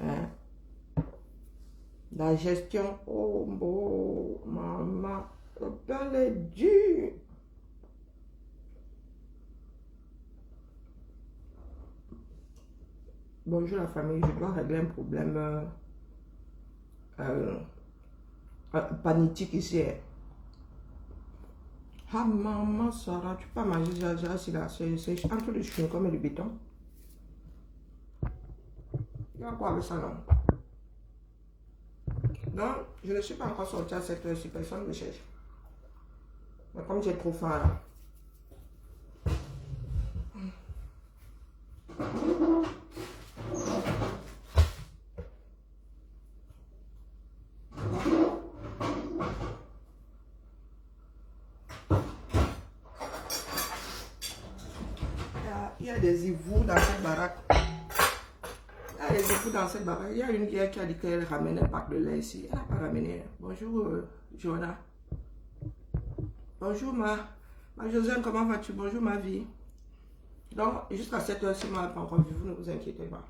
Hein? La gestion, oh, bon, maman, le pain est dur. Bonjour la famille, je dois régler un problème euh, panitique ici. Ah maman, Sarah, tu peux pas manger Jaja, c'est là, c'est entre le chewing comme le béton. Il y a quoi avec ça, non? Non, je ne suis pas encore sorti à cette heure si personne ne me cherche. Mais comme j'ai trop faim là. Il y a des ivous dans cette baraque. Il y a des ivous dans cette baraque. Il y a une qui a dit qu'elle ramène un pack de lait ici. Elle n'a pas ramené. Bonjour, Joanna. Bonjour, ma Josiane, comment vas-tu? Bonjour, ma vie. Donc, jusqu'à cette heure-ci, moi, pas encore vu, vous ne vous inquiétez pas.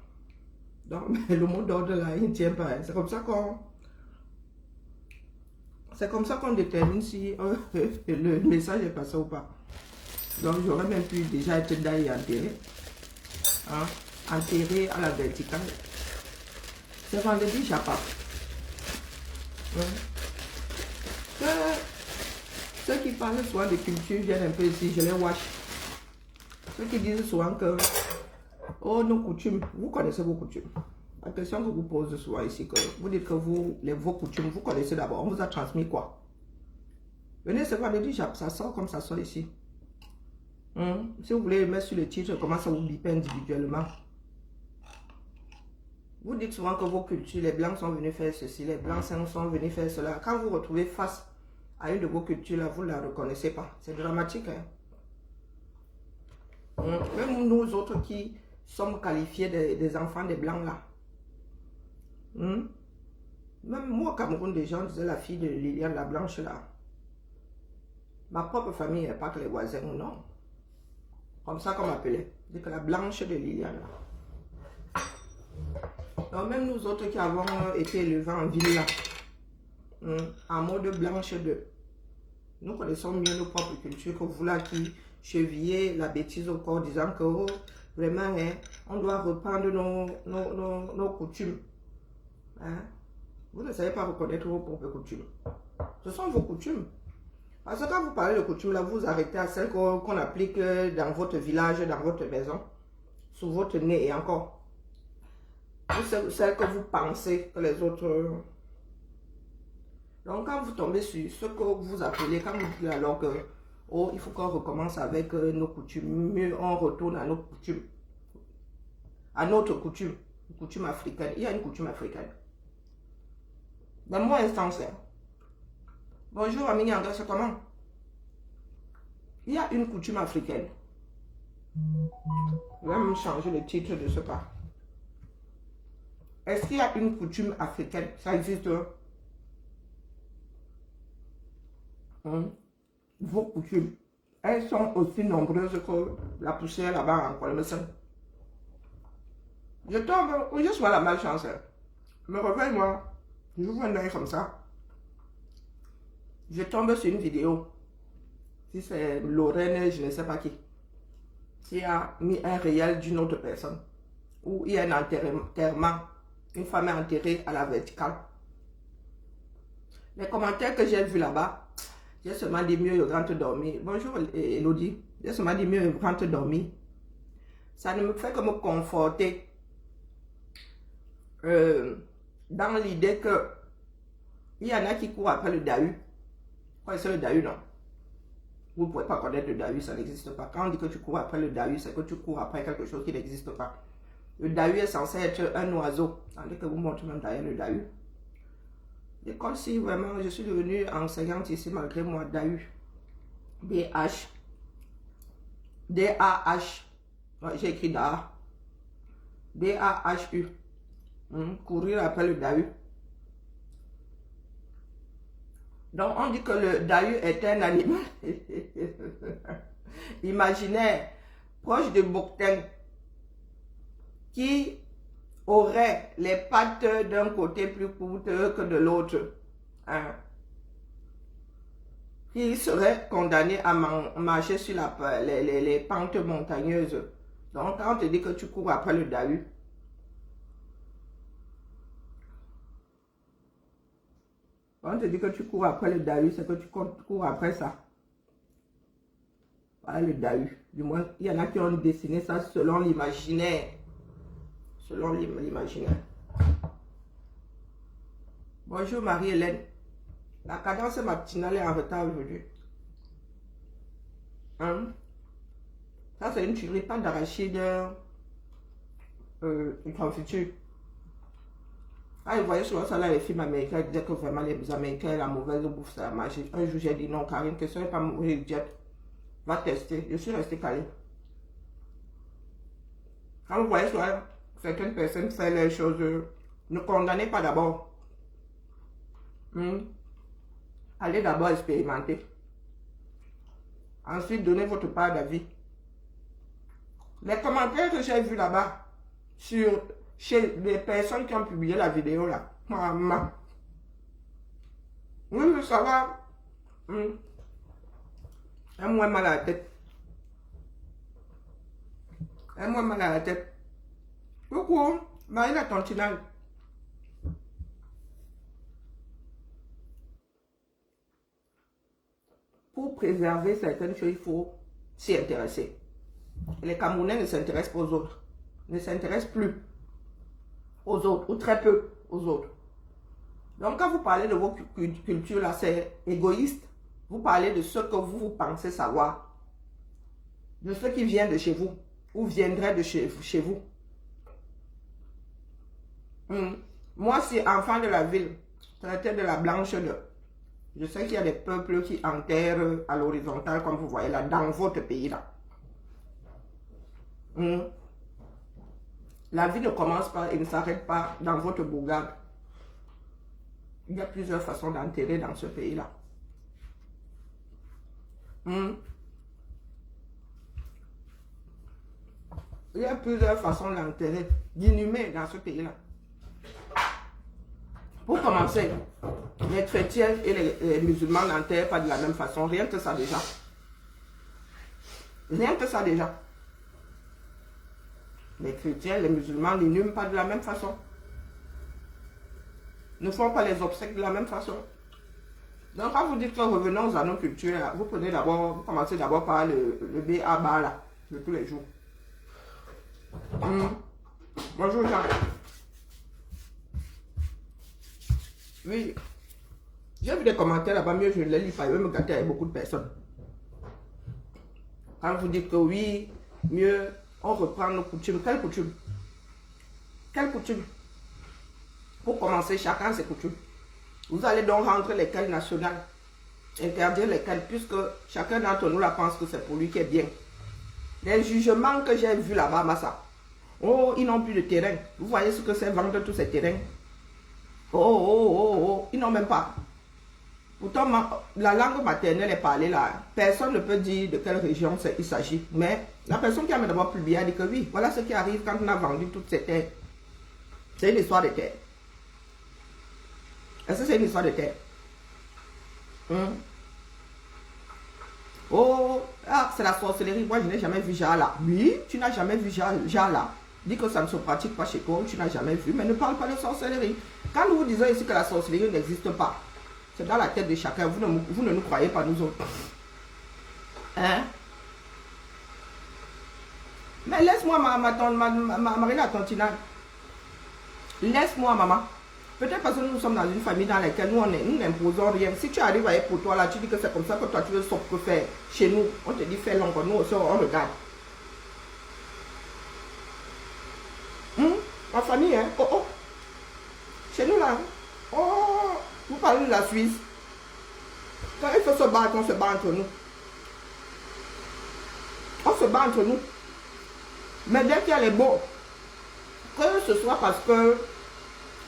Donc, le mot d'ordre là, il ne tient pas. C'est comme ça qu'on... C'est comme ça qu'on détermine si le message est passé ou pas. Donc, j'aurais même pu déjà être d'ailleurs enterré. Hein? Enterré à la verticale. C'est vendredi, j'apprends. Ceux qui parlent souvent de culture viennent un peu ici, je les watch. Ceux qui disent souvent que, oh, nos coutumes, vous connaissez vos coutumes. La question que vous posez souvent ici, que vous dites que vos coutumes, vous connaissez d'abord, on vous a transmis quoi? Venez ce vendredi, ça sort comme ça sort ici. Si vous voulez mettre sur le titre, comment ça vous biper individuellement. Vous dites souvent que vos cultures, les blancs sont venus faire ceci, les blancs sont venus faire cela. Quand vous vous retrouvez face à une de vos cultures, là, vous ne la reconnaissez pas. C'est dramatique. Hein? Même nous autres qui sommes qualifiés des enfants des blancs là. Même moi au Cameroun, des gens disaient la fille de Liliane la blanche là. Ma propre famille, pas que les voisins ou non. Comme ça qu'on m'appelait. C'est que la blanche de Liliane là. Donc même nous autres qui avons été élevés en ville là, en mode blanche de, nous connaissons mieux nos propres cultures que vous là qui chevillez la bêtise au corps disant que oh, vraiment hein, on doit reprendre nos coutumes. Hein? Vous ne savez pas reconnaître vos propres coutumes. Ce sont vos coutumes. Parce que quand vous parlez de coutumes là, vous arrêtez à celles qu'on applique dans votre village, dans votre maison, sous votre nez et encore. Celles que vous pensez que les autres... Donc quand vous tombez sur ce que vous appelez, quand vous dites alors que oh, il faut qu'on recommence avec nos coutumes, mieux on retourne à nos coutumes, à notre coutume africaine. Il y a une coutume africaine. Dans mon instance, bonjour Amini André, c'est comment? Il y a une coutume africaine. Je vais même changer le titre de ce pas. Est-ce qu'il y a une coutume africaine? Ça existe? Vos coutumes, elles sont aussi nombreuses que la poussière là-bas en Colombie. Je tombe, je suis la malchance. Me réveille-moi, je vous un œil comme ça. Je tombe sur une vidéo. Si c'est Lorraine, je ne sais pas qui a mis un réel d'une autre personne. Où il y a un enterrement. Une femme est enterrée à la verticale. Les commentaires que j'ai vus là-bas, j'ai seulement dit mieux, je rentre dormir. Bonjour Elodie. J'ai seulement dit mieux, je rentre dormir. Ça ne me fait que me conforter dans l'idée que il y en a qui courent après le Dahu. Quoi, c'est le Dahu, non? Vous ne pouvez pas connaître le Dahu, ça n'existe pas. Quand on dit que tu cours après le Dahu, c'est que tu cours après quelque chose qui n'existe pas. Le Dahu est censé être un oiseau. Tandis que vous montrez même derrière le Dahu. Et comme si vraiment je suis devenue enseignante ici malgré moi, Dahu. D-H. D-A-H. J'ai écrit Da. D-A-H-U. Courir après le Dahu. Donc on dit que le Dahu est un animal imaginaire, proche de Bocteng, qui aurait les pattes d'un côté plus courtes que de l'autre, hein, il serait condamné à marcher sur les pentes montagneuses. Donc, quand on te dit que tu cours après le Dahu, quand on te dit que tu cours après le Dahu, c'est que tu cours après ça. Voilà le Dahu. Du moins, il y en a qui ont dessiné ça selon l'imaginaire. Selon l'imaginaire. Bonjour Marie-Hélène. La cadence matinale est en retard aujourd'hui. Hein? Ça, c'est une tuerie, pas d'arachide, une confiture. Ah, vous voyez souvent ça là, les films américains disaient que vraiment les Américains, la mauvaise bouffe, ça a marché. Un jour, j'ai dit non, Karine, que ce n'est pas mauvais, jet. Va tester. Je suis resté calé. Quand vous voyez souvent certaines personnes faire les choses, ne condamnez pas d'abord. Allez d'abord expérimenter. Ensuite, donnez votre part d'avis. Les commentaires que j'ai vus là-bas, chez les personnes qui ont publié la vidéo là, maman. Oui, ça va. Un moins mal à la tête. Un moins mal à la tête. Coucou, Marie la Tontinale. Pour préserver certaines choses, il faut s'y intéresser. Les Camerounais ne s'intéressent pas aux autres. Ne s'intéressent plus aux autres, ou très peu aux autres. Donc quand vous parlez de vos cultures là, c'est égoïste. Vous parlez de ce que vous pensez savoir. De ce qui vient de chez vous, ou viendrait de chez vous. Moi, si enfant de la ville, traité de la blanche de... Je sais qu'il y a des peuples qui enterrent à l'horizontale, comme vous voyez là, dans votre pays là. La vie ne commence pas et ne s'arrête pas dans votre bourgade. Il y a plusieurs façons d'enterrer dans ce pays là. Il y a plusieurs façons d'enterrer, d'inhumer dans ce pays là. Pour commencer, les chrétiens et les musulmans n'enterrent pas de la même façon. Rien que ça déjà. Rien que ça déjà. Les chrétiens, les musulmans n'inhument pas de la même façon. Ne font pas les obsèques de la même façon. Donc quand vous dites que revenons à nos cultures, vous prenez d'abord, vous commencez d'abord par le B.A.B.A. là, de tous les jours. Bonjour Jean. Oui. J'ai vu des commentaires là-bas, mieux je ne les lis pas, je vais me gâter avec beaucoup de personnes. Quand vous dites que oui, mieux, on reprend nos coutumes. Quelles coutumes? Quelles coutumes? Pour commencer, chacun ses coutumes. Vous allez donc rendre lesquelles nationales, interdire lesquelles, puisque chacun d'entre nous la pense que c'est pour lui qui est bien. Les jugements que j'ai vus là-bas, Massa. Oh, ils n'ont plus de terrain. Vous voyez ce que c'est vendre tous ces terrains? Oh, ils n'ont même pas. Pourtant, la langue maternelle est parlée là. Personne ne peut dire de quelle région il s'agit. Mais la personne qui a d'abord publié a dit que oui, voilà ce qui arrive quand on a vendu toutes ces terres. C'est une histoire de terre. Est-ce que c'est une histoire de terre? Oh, c'est la sorcellerie. Moi, je n'ai jamais vu Jah là. Oui, tu n'as jamais vu Jah là. Dis que ça ne se pratique pas chez toi, tu n'as jamais vu, mais ne parle pas de sorcellerie. Quand nous vous disons ici que la sorcellerie n'existe pas, c'est dans la tête de chacun. Vous ne nous croyez pas, nous autres. Hein? Mais laisse-moi, Marina Tontina. Laisse-moi, maman. Peut-être parce que nous sommes dans une famille dans laquelle nous n'imposons rien. Si tu arrives à être pour toi là, tu dis que c'est comme ça que toi tu veux sauf que faire. Chez nous, on te dit fais l'ombre, nous aussi on regarde. En famille, hein? Oh. Chez nous là, oh, vous parlez de la Suisse. Quand il faut se battre, on se bat entre nous. On se bat entre nous. Mais dès qu'il y a les beaux, que ce soit parce que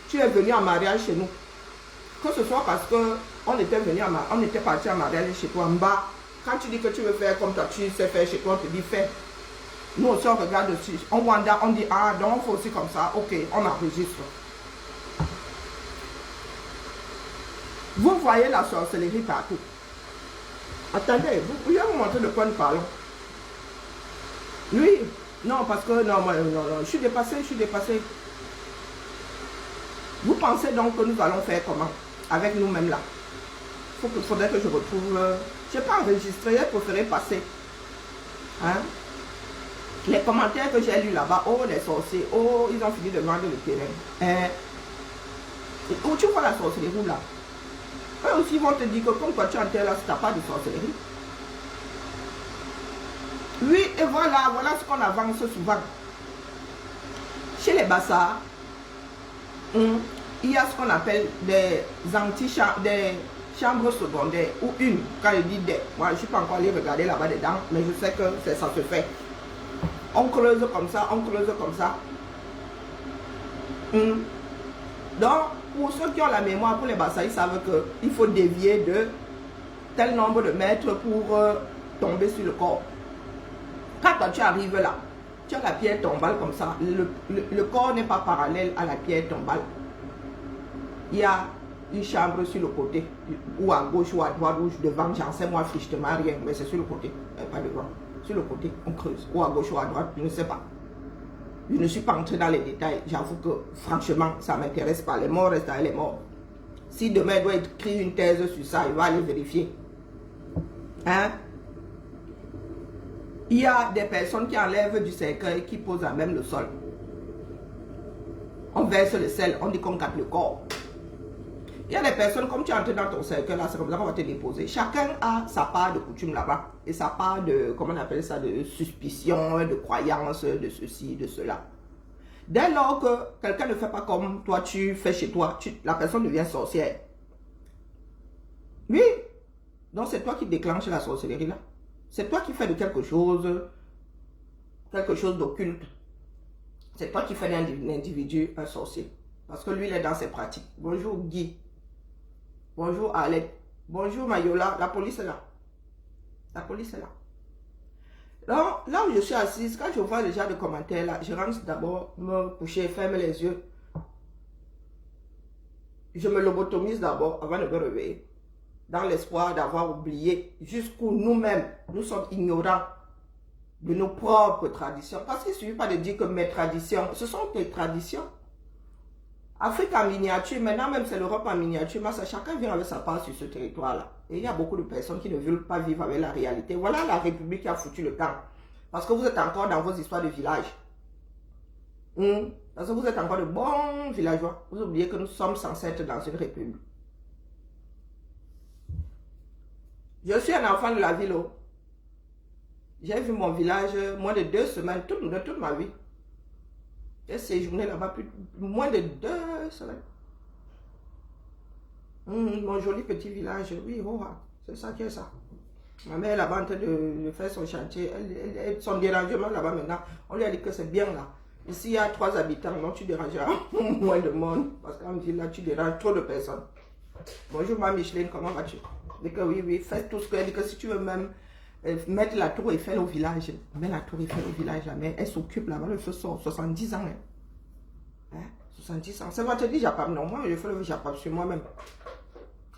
tu es venu en mariage chez nous, que ce soit parce que on était parti en mariage chez toi en bas, quand tu dis que tu veux faire comme toi, tu sais faire chez toi, on te dit fais. Nous aussi, on regarde dessus. On wanda, on dit, ah, donc on fait aussi comme ça. Ok, on enregistre. Vous voyez la sorcellerie partout. Attendez, vous voulez vous montrer de quoi nous parlons? Oui, non, parce que, non, je suis dépassé, Vous pensez donc que nous allons faire comment? Avec nous-mêmes là. Il faudrait que je retrouve... je n'ai pas enregistré, j'ai préféré passer. Hein? Les commentaires que j'ai lus là-bas, oh les sorciers, oh ils ont fini de vendre le terrain. Où tu vois la sorcellerie là? Eux aussi vont te dire que comme toi tu enterres là, tu n'as pas de sorcellerie. Oui, et voilà ce qu'on avance souvent. Chez les bassards, il y a ce qu'on appelle des chambres secondaires, ou une, quand je dis des. Moi je ne suis pas encore allé regarder là-bas dedans, mais je sais que ça se fait. On creuse comme ça, Donc, pour ceux qui ont la mémoire, pour les bassards, ils savent qu'il faut dévier de tel nombre de mètres pour tomber sur le corps. Quand toi, tu arrives là, tu as la pierre tombale comme ça, le corps n'est pas parallèle à la pierre tombale. Il y a une chambre sur le côté, ou à gauche, ou à droite, ou devant, j'en sais moi fichtement rien, mais c'est sur le côté, pas devant. Sur le côté, on creuse, ou à gauche, ou à droite, je ne sais pas. Je ne suis pas entré dans les détails, j'avoue que franchement, ça ne m'intéresse pas. Les morts restent à les morts. Si demain il doit écrire une thèse sur ça, il va aller vérifier. Hein? Il y a des personnes qui enlèvent du cercueil, qui posent à même le sol. On verse le sel, on dit qu'on capte le corps. Il y a des personnes, comme tu es entré dans ton cercueil, là, c'est comme ça qu'on va te déposer. Chacun a sa part de coutume là-bas. Et sa part de, comment on appelle ça, de suspicion, de croyance, de ceci, de cela. Dès lors que quelqu'un ne fait pas comme toi, tu fais chez toi, la personne devient sorcière. Oui. Donc c'est toi qui déclenche la sorcellerie là. C'est toi qui fais de quelque chose d'occulte. C'est toi qui fais d'un individu un sorcier. Parce que lui, il est dans ses pratiques. Bonjour Guy. Bonjour Alec. Bonjour Mayola. La police est là. La police est là. Donc, là où je suis assise, quand je vois déjà des commentaires là, je rentre d'abord me coucher, ferme les yeux. Je me lobotomise d'abord avant de me réveiller. Dans l'espoir d'avoir oublié jusqu'où nous-mêmes, nous sommes ignorants de nos propres traditions. Parce qu'il ne suffit pas de dire que mes traditions, ce sont tes traditions. Afrique en miniature, maintenant même c'est l'Europe en miniature, mais ça, chacun vient avec sa part sur ce territoire-là. Et il y a beaucoup de personnes qui ne veulent pas vivre avec la réalité. Voilà la République qui a foutu le camp. Parce que vous êtes encore dans vos histoires de village. Parce que vous êtes encore de bons villageois. Vous oubliez que nous sommes censés être dans une République. Je suis un enfant de la ville. J'ai vu mon village moins de 2 semaines, toute ma vie. J'ai séjourné là-bas moins de 2 semaines. Mon joli petit village, oui, c'est ça qui est ça. Ma mère est là-bas en train de faire son chantier, son dérangement là-bas maintenant, on lui a dit que c'est bien là. Ici, il y a 3 habitants, donc tu dérangeras moins de monde. Parce qu'on me dit là, tu déranges trop de personnes. Bonjour ma Micheline, comment vas-tu? Elle dit que oui, fais tout ce qu'elle dit que si tu veux même mettre la tour Eiffel au village, mets la tour Eiffel au village, mais elle s'occupe là-bas, le feu sort 70 ans. Hein? 70 ans. C'est moi, je te dis Japam, non, moi je fais le Japam sur moi-même.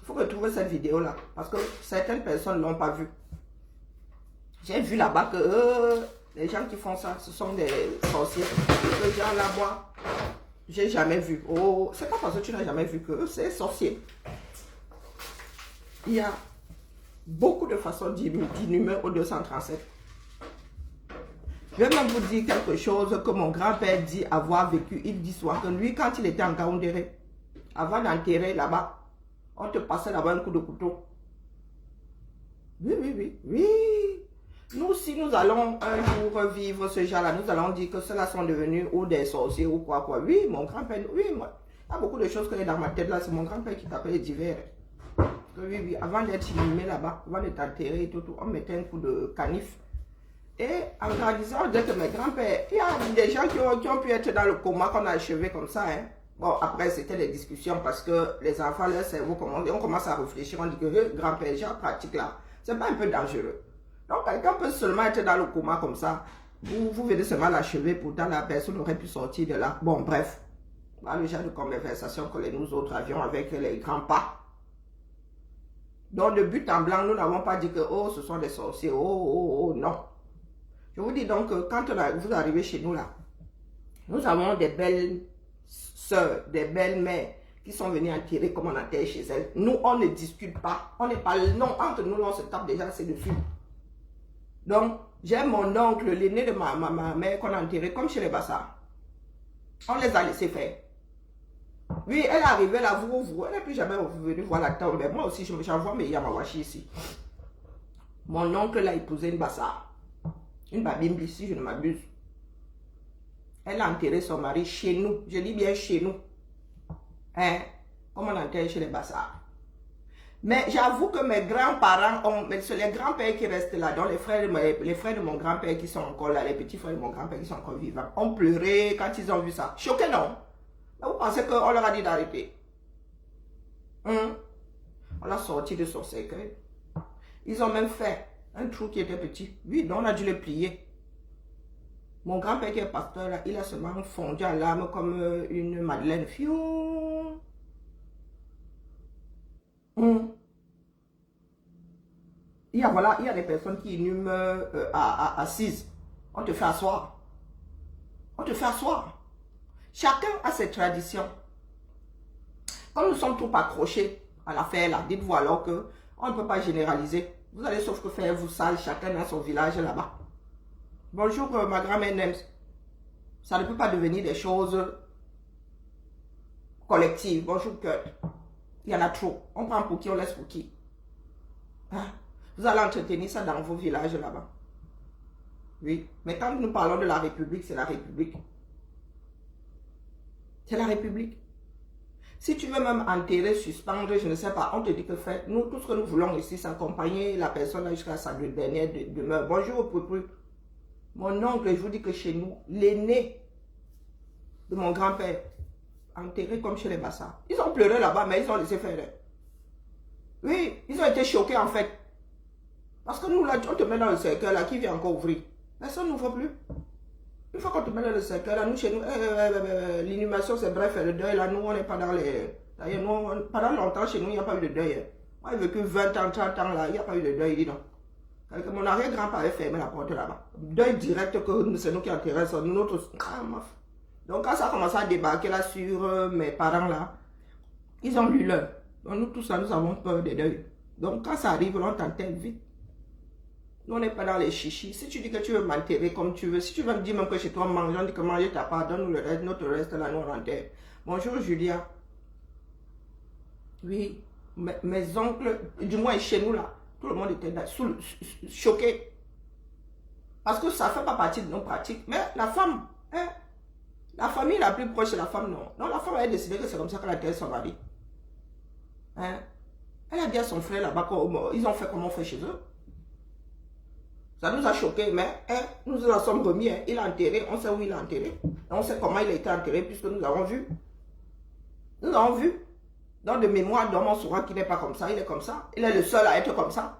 Il faut retrouver cette vidéo là, parce que certaines personnes ne l'ont pas vue. J'ai vu là-bas que les gens qui font ça, ce sont des sorciers. Les gens là, moi, j'ai jamais vu. Oh, c'est pas parce que tu n'as jamais vu que c'est sorcier. Il y a beaucoup de façons d'inhumer au 237. Je vais même vous dire quelque chose que mon grand-père dit avoir vécu. Il dit souvent que lui, quand il était en Gaoundéré, avant d'enterrer là-bas, on te passait là-bas un coup de couteau. Oui. Nous, si nous allons un jour vivre ce genre-là, nous allons dire que ceux-là sont devenus ou des sorciers ou quoi. Oui, mon grand-père, oui, moi. Il y a beaucoup de choses que j'ai dans ma tête là. C'est mon grand-père qui t'appelle les divers. Oui, avant d'être inhumé là-bas, avant d'être enterré et tout, on mettait un coup de canif. Et en grandissant, dès que mes grands-pères, il y a des gens qui ont pu être dans le coma qu'on a achevé comme ça. Hein. Bon, après, c'était des discussions parce que les enfants, leur cerveau, on commence à réfléchir, on dit que grand-père, j'ai pratique là, c'est pas un peu dangereux. Donc, quelqu'un peut seulement être dans le coma comme ça. Vous venez seulement l'achever, pourtant la personne aurait pu sortir de là. Bon, bref. Voilà le genre de conversation que nous autres avions avec les grands pas. Donc, de but en blanc, nous n'avons pas dit que, oh, ce sont des sorciers, oh, non. Je vous dis donc, quand vous arrivez chez nous là, nous avons des belles sœurs, des belles mères qui sont venues enterrer comme on enterre chez elles. Nous, on ne discute pas. On n'est pas, non, entre nous, on se tape déjà, c'est dessus. Donc, j'ai mon oncle, l'aîné de ma mère qu'on a enterré comme chez les Bassards. On les a laissés faire. Oui, elle est arrivée là, elle n'est plus jamais venue voir la tombe. Mais moi aussi, j'envoie mes Yamawashi ici. Mon oncle l'a épousé une Bassard. Une Babimbi, si je ne m'abuse. Elle a enterré son mari chez nous. Je dis bien chez nous. Hein? Comme on enterre chez les Bassards. Mais j'avoue que mes grands-parents, c'est les grands-pères qui restent là, donc les frères de mon grand-père qui sont encore là, les petits frères de mon grand-père qui sont encore vivants, ont pleuré quand ils ont vu ça. Choqués, non? Mais vous pensez qu'on leur a dit d'arrêter? On l'a sorti de son cercueil. Ils ont même fait un trou qui était petit. Oui, donc on a dû le plier. Mon grand-père qui est pasteur, là, il a seulement fondu à l'âme comme une madeleine. Fiou. Il y a des personnes qui inhument assises. On te fait asseoir. On te fait asseoir. Chacun a ses traditions. Comme nous sommes trop accrochés à l'affaire là, dites-vous alors que on ne peut pas généraliser. Vous allez sauf que faire vous sale, chacun a son village là-bas. Bonjour ma grand-mère Nems. Ça ne peut pas devenir des choses collectives. Bonjour Kurt. Il y en a trop. On prend pour qui, on laisse pour qui. Hein? Vous allez entretenir ça dans vos villages là-bas. Oui. Mais quand nous parlons de la République, c'est la République. C'est la République. Si tu veux même enterrer, suspendre, je ne sais pas, on te dit que fait. Nous, tout ce que nous voulons ici, c'est accompagner la personne jusqu'à sa dernière demeure. Bonjour au peuple. Mon oncle, je vous dis que chez nous, l'aîné de mon grand-père, enterré comme chez les Bassards. Ils ont pleuré là-bas, mais ils ont laissé faire. Oui, ils ont été choqués en fait. Parce que nous, là, on te met dans le cercueil, là, qui vient encore ouvrir? Personne n'ouvre plus. Une fois qu'on te met dans le cercueil, là, nous, chez nous, l'inhumation, c'est bref, le deuil, là, nous, on n'est pas dans les... D'ailleurs, nous, pendant longtemps, chez nous, il n'y a pas eu de deuil. Moi, j'ai vécu 20 ans, 30 ans, là, il n'y a pas eu de deuil, dis donc. Mon arrière-grand-père avait fermé la porte là-bas. Deuil direct que c'est nous qui intéressons, nous, notre... Donc, quand ça a commencé à débarquer là sur mes parents, là, ils ont lu l'heure. Donc, nous, tous là, nous avons peur des deuils. Donc, quand ça arrive, on t'enterre vite. Nous, on n'est pas dans les chichis. Si tu dis que tu veux m'enterrer comme tu veux, si tu veux me dire même que chez toi, on dit que manger ta part, donne-nous le reste, notre reste, là, nous, on enterre. Bonjour, Julia. Oui, mes oncles, du moins chez nous, là, tout le monde était choqué. Parce que ça ne fait pas partie de nos pratiques. Mais la femme, hein, la famille la plus proche de la femme, non. Non, la femme a décidé que c'est comme ça qu'elle a enterré son mari. Hein? Elle a dit à son frère là-bas qu'ils ont fait comme on fait chez eux. Ça nous a choqués, mais hein, nous en sommes remis. Hein. Il a enterré, on sait où il a enterré. On sait comment il a été enterré puisque nous avons vu. Nous avons vu. Dans de mémoire d'homme, on saura qu'il n'est pas comme ça, il est comme ça. Il est le seul à être comme ça.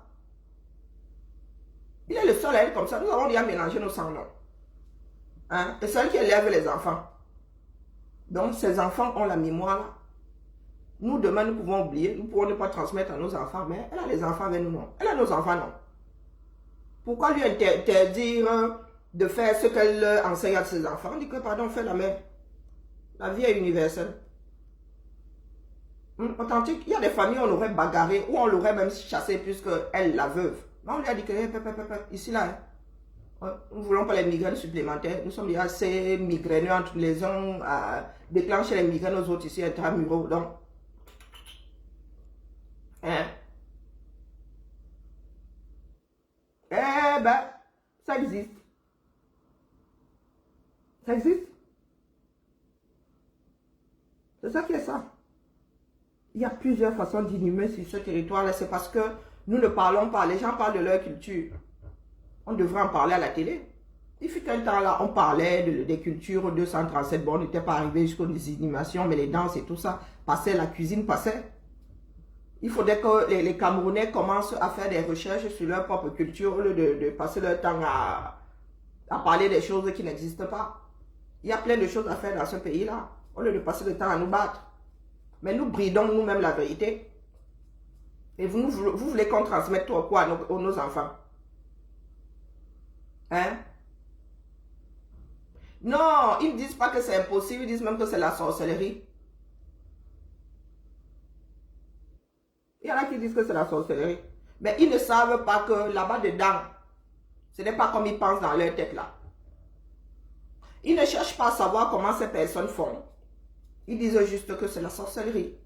Il est le seul à être comme ça. Nous avons déjà mélangé nos sangs, non? Hein? Et celle qui élève les enfants. Donc, ces enfants ont la mémoire là. Nous, demain, nous pouvons oublier. Nous ne pouvons pas transmettre à nos enfants, mais elle a les enfants avec nous, non? Elle a nos enfants, non? Pourquoi lui interdire de faire ce qu'elle enseigne à ses enfants? On dit que, pardon, fais la mère. La vie est universelle. Authentique, il y a des familles où on aurait bagarré, ou on l'aurait même chassé puisqu'elle la veuve. Mais on lui a dit que, ici là, nous ne voulons pas les migraines supplémentaires. Nous sommes déjà assez migraineux entre les uns à déclencher les migraines aux autres ici, intramuraux. Donc, hein? Eh ben, ça existe. Ça existe. C'est ça qui est ça. Il y a plusieurs façons d'inhumer sur ce territoire-là. C'est parce que nous ne parlons pas. Les gens parlent de leur culture. On devrait en parler à la télé. Il fut un temps là, on parlait des cultures 237. Bon, on n'était pas arrivé jusqu'aux inhumations, mais les danses et tout ça passaient, la cuisine passait. Il faudrait que les Camerounais commencent à faire des recherches sur leur propre culture au lieu de passer leur temps à parler des choses qui n'existent pas. Il y a plein de choses à faire dans ce pays-là. Au lieu de passer le temps à nous battre. Mais nous bridons nous-mêmes la vérité. Et vous voulez qu'on transmette quoi à nos enfants? Hein? Non, ils ne disent pas que c'est impossible, ils disent même que c'est la sorcellerie. Il y en a qui disent que c'est la sorcellerie. Mais ils ne savent pas que là-bas dedans, ce n'est pas comme ils pensent dans leur tête là. Ils ne cherchent pas à savoir comment ces personnes font. Ils disent juste que c'est la sorcellerie.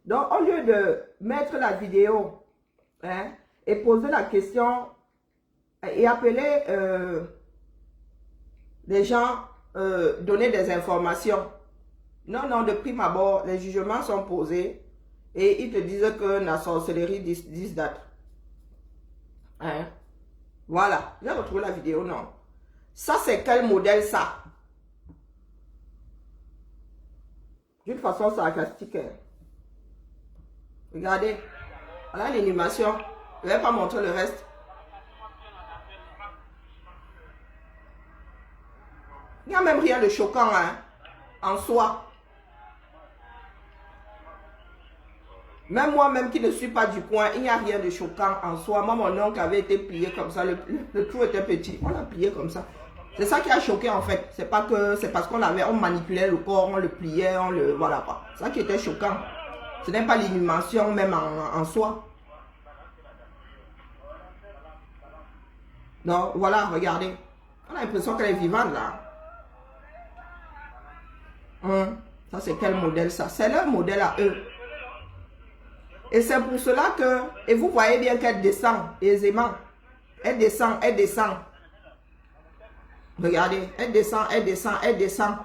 Donc, au lieu de mettre la vidéo hein, et poser la question et appeler les gens, donner des informations. Non, non, de prime abord, les jugements sont posés et ils te disent que la sorcellerie this that. Hein? Voilà, j'ai retrouvé la vidéo, non. Ça, c'est quel modèle, ça? D'une façon sarcastique. Hein. Regardez, voilà l'animation. Je ne vais pas montrer le reste. Il n'y a même rien de choquant hein, en soi. Même moi-même qui ne suis pas du coin, il n'y a rien de choquant en soi. Moi, mon oncle avait été plié comme ça. Le trou était petit. On l'a plié comme ça. C'est ça qui a choqué en fait. C'est pas que c'est parce on manipulait le corps, on le pliait, voilà quoi. C'est ça qui était choquant. Ce n'est pas l'inhumation même en soi. Donc voilà, regardez. On a l'impression qu'elle est vivante là. Ça c'est quel modèle ça? C'est leur modèle à eux. Et c'est pour cela que, et vous voyez bien qu'elle descend aisément. Elle descend, elle descend. Regardez, elle descend, elle descend, elle descend.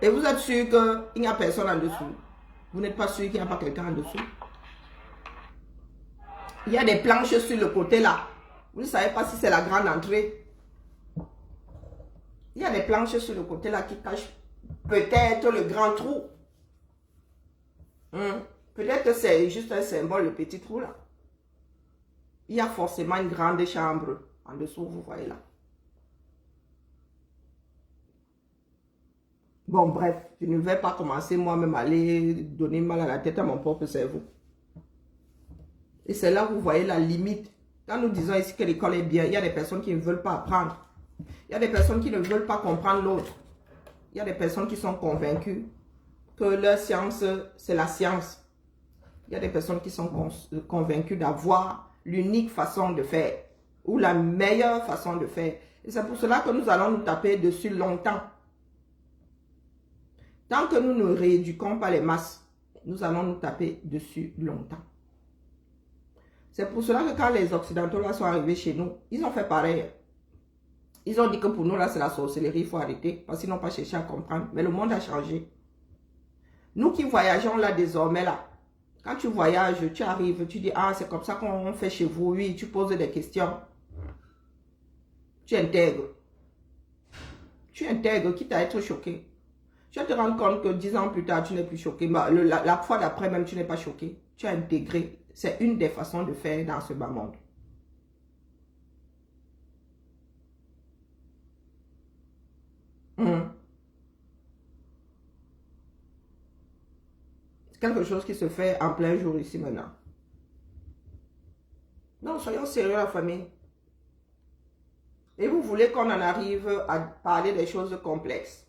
Et vous êtes sûr qu'il n'y a personne en dessous. Vous n'êtes pas sûr qu'il n'y a pas quelqu'un en dessous. Il y a des planches sur le côté là. Vous ne savez pas si c'est la grande entrée. Il y a des planches sur le côté là qui cachent peut-être le grand trou. Peut-être que c'est juste un symbole, le petit trou là. Il y a forcément une grande chambre en dessous, vous voyez là. Bon, bref, je ne vais pas commencer moi-même à aller donner mal à la tête à mon propre cerveau. Et c'est là que vous voyez la limite. Quand nous disons ici que l'école est bien, il y a des personnes qui ne veulent pas apprendre. Il y a des personnes qui ne veulent pas comprendre l'autre. Il y a des personnes qui sont convaincues que leur science, c'est la science. Il y a des personnes qui sont convaincues d'avoir l'unique façon de faire ou la meilleure façon de faire. Et c'est pour cela que nous allons nous taper dessus longtemps. Tant que nous ne rééduquons pas les masses, nous allons nous taper dessus longtemps. C'est pour cela que quand les Occidentaux là sont arrivés chez nous, ils ont fait pareil. Ils ont dit que pour nous là c'est la sorcellerie, il faut arrêter parce qu'ils n'ont pas cherché à comprendre. Mais le monde a changé. Nous qui voyageons là désormais là, quand tu voyages, tu arrives, tu dis ah c'est comme ça qu'on fait chez vous, oui, tu poses des questions. Tu intègres. Tu intègres, quitte à être choqué. Tu vas te rendre compte que 10 ans plus tard, tu n'es plus choqué. La fois d'après même, tu n'es pas choqué. Tu as intégré. C'est une des façons de faire dans ce bas monde. C'est quelque chose qui se fait en plein jour ici maintenant. Non, soyons sérieux la famille. Et vous voulez qu'on en arrive à parler des choses complexes.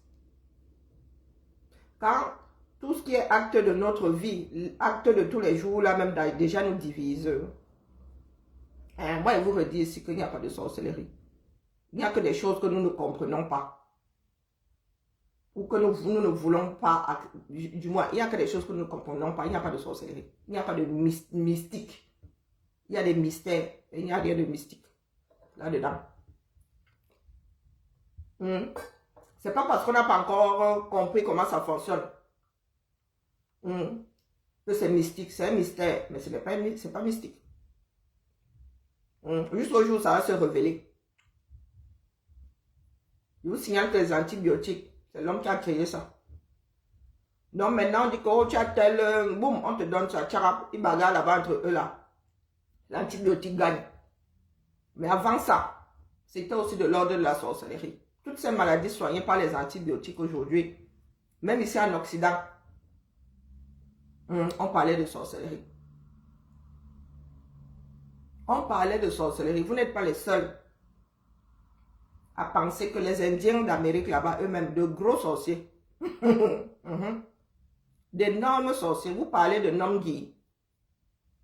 Quand tout ce qui est acte de notre vie, acte de tous les jours, là même déjà nous divise. Moi, je vous redis ici qu'il n'y a pas de sorcellerie. Il n'y a que des choses que nous ne comprenons pas. Ou que nous ne voulons pas, du moins, il n'y a que des choses que nous ne comprenons pas. Il n'y a pas de sorcellerie. Il n'y a pas de mystique. Il y a des mystères et il n'y a rien de mystique là-dedans. C'est pas parce qu'on n'a pas encore compris comment ça fonctionne que c'est mystique. C'est un mystère, mais ce n'est pas mystique. Jusqu'au jour où ça va se révéler. Je vous signale que les antibiotiques, c'est l'homme qui a créé ça. Donc maintenant, on dit que oh, tu as tel, boum, on te donne ça, tcharap, ils bagarrent là-bas entre eux là. L'antibiotique gagne. Mais avant ça, c'était aussi de l'ordre de la sorcellerie. Toutes ces maladies soignées par les antibiotiques aujourd'hui, même ici en Occident, on parlait de sorcellerie. On parlait de sorcellerie. Vous n'êtes pas les seuls à penser que les Indiens d'Amérique là-bas, eux-mêmes, de gros sorciers, d'énormes sorciers, vous parlez de Namgi.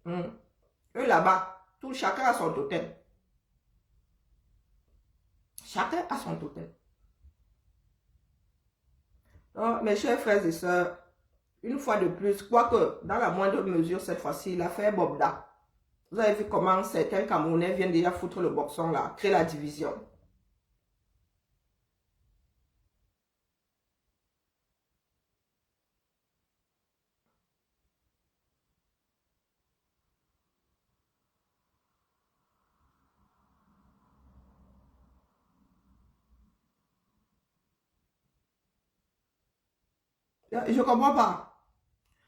Eux là-bas, chacun a son totem. Chacun a son totem. Donc, mes chers frères et sœurs, une fois de plus, quoique dans la moindre mesure cette fois-ci, l'affaire Bobda, vous avez vu comment certains Camerounais viennent déjà foutre le boxon là, créer la division. Je ne comprends pas.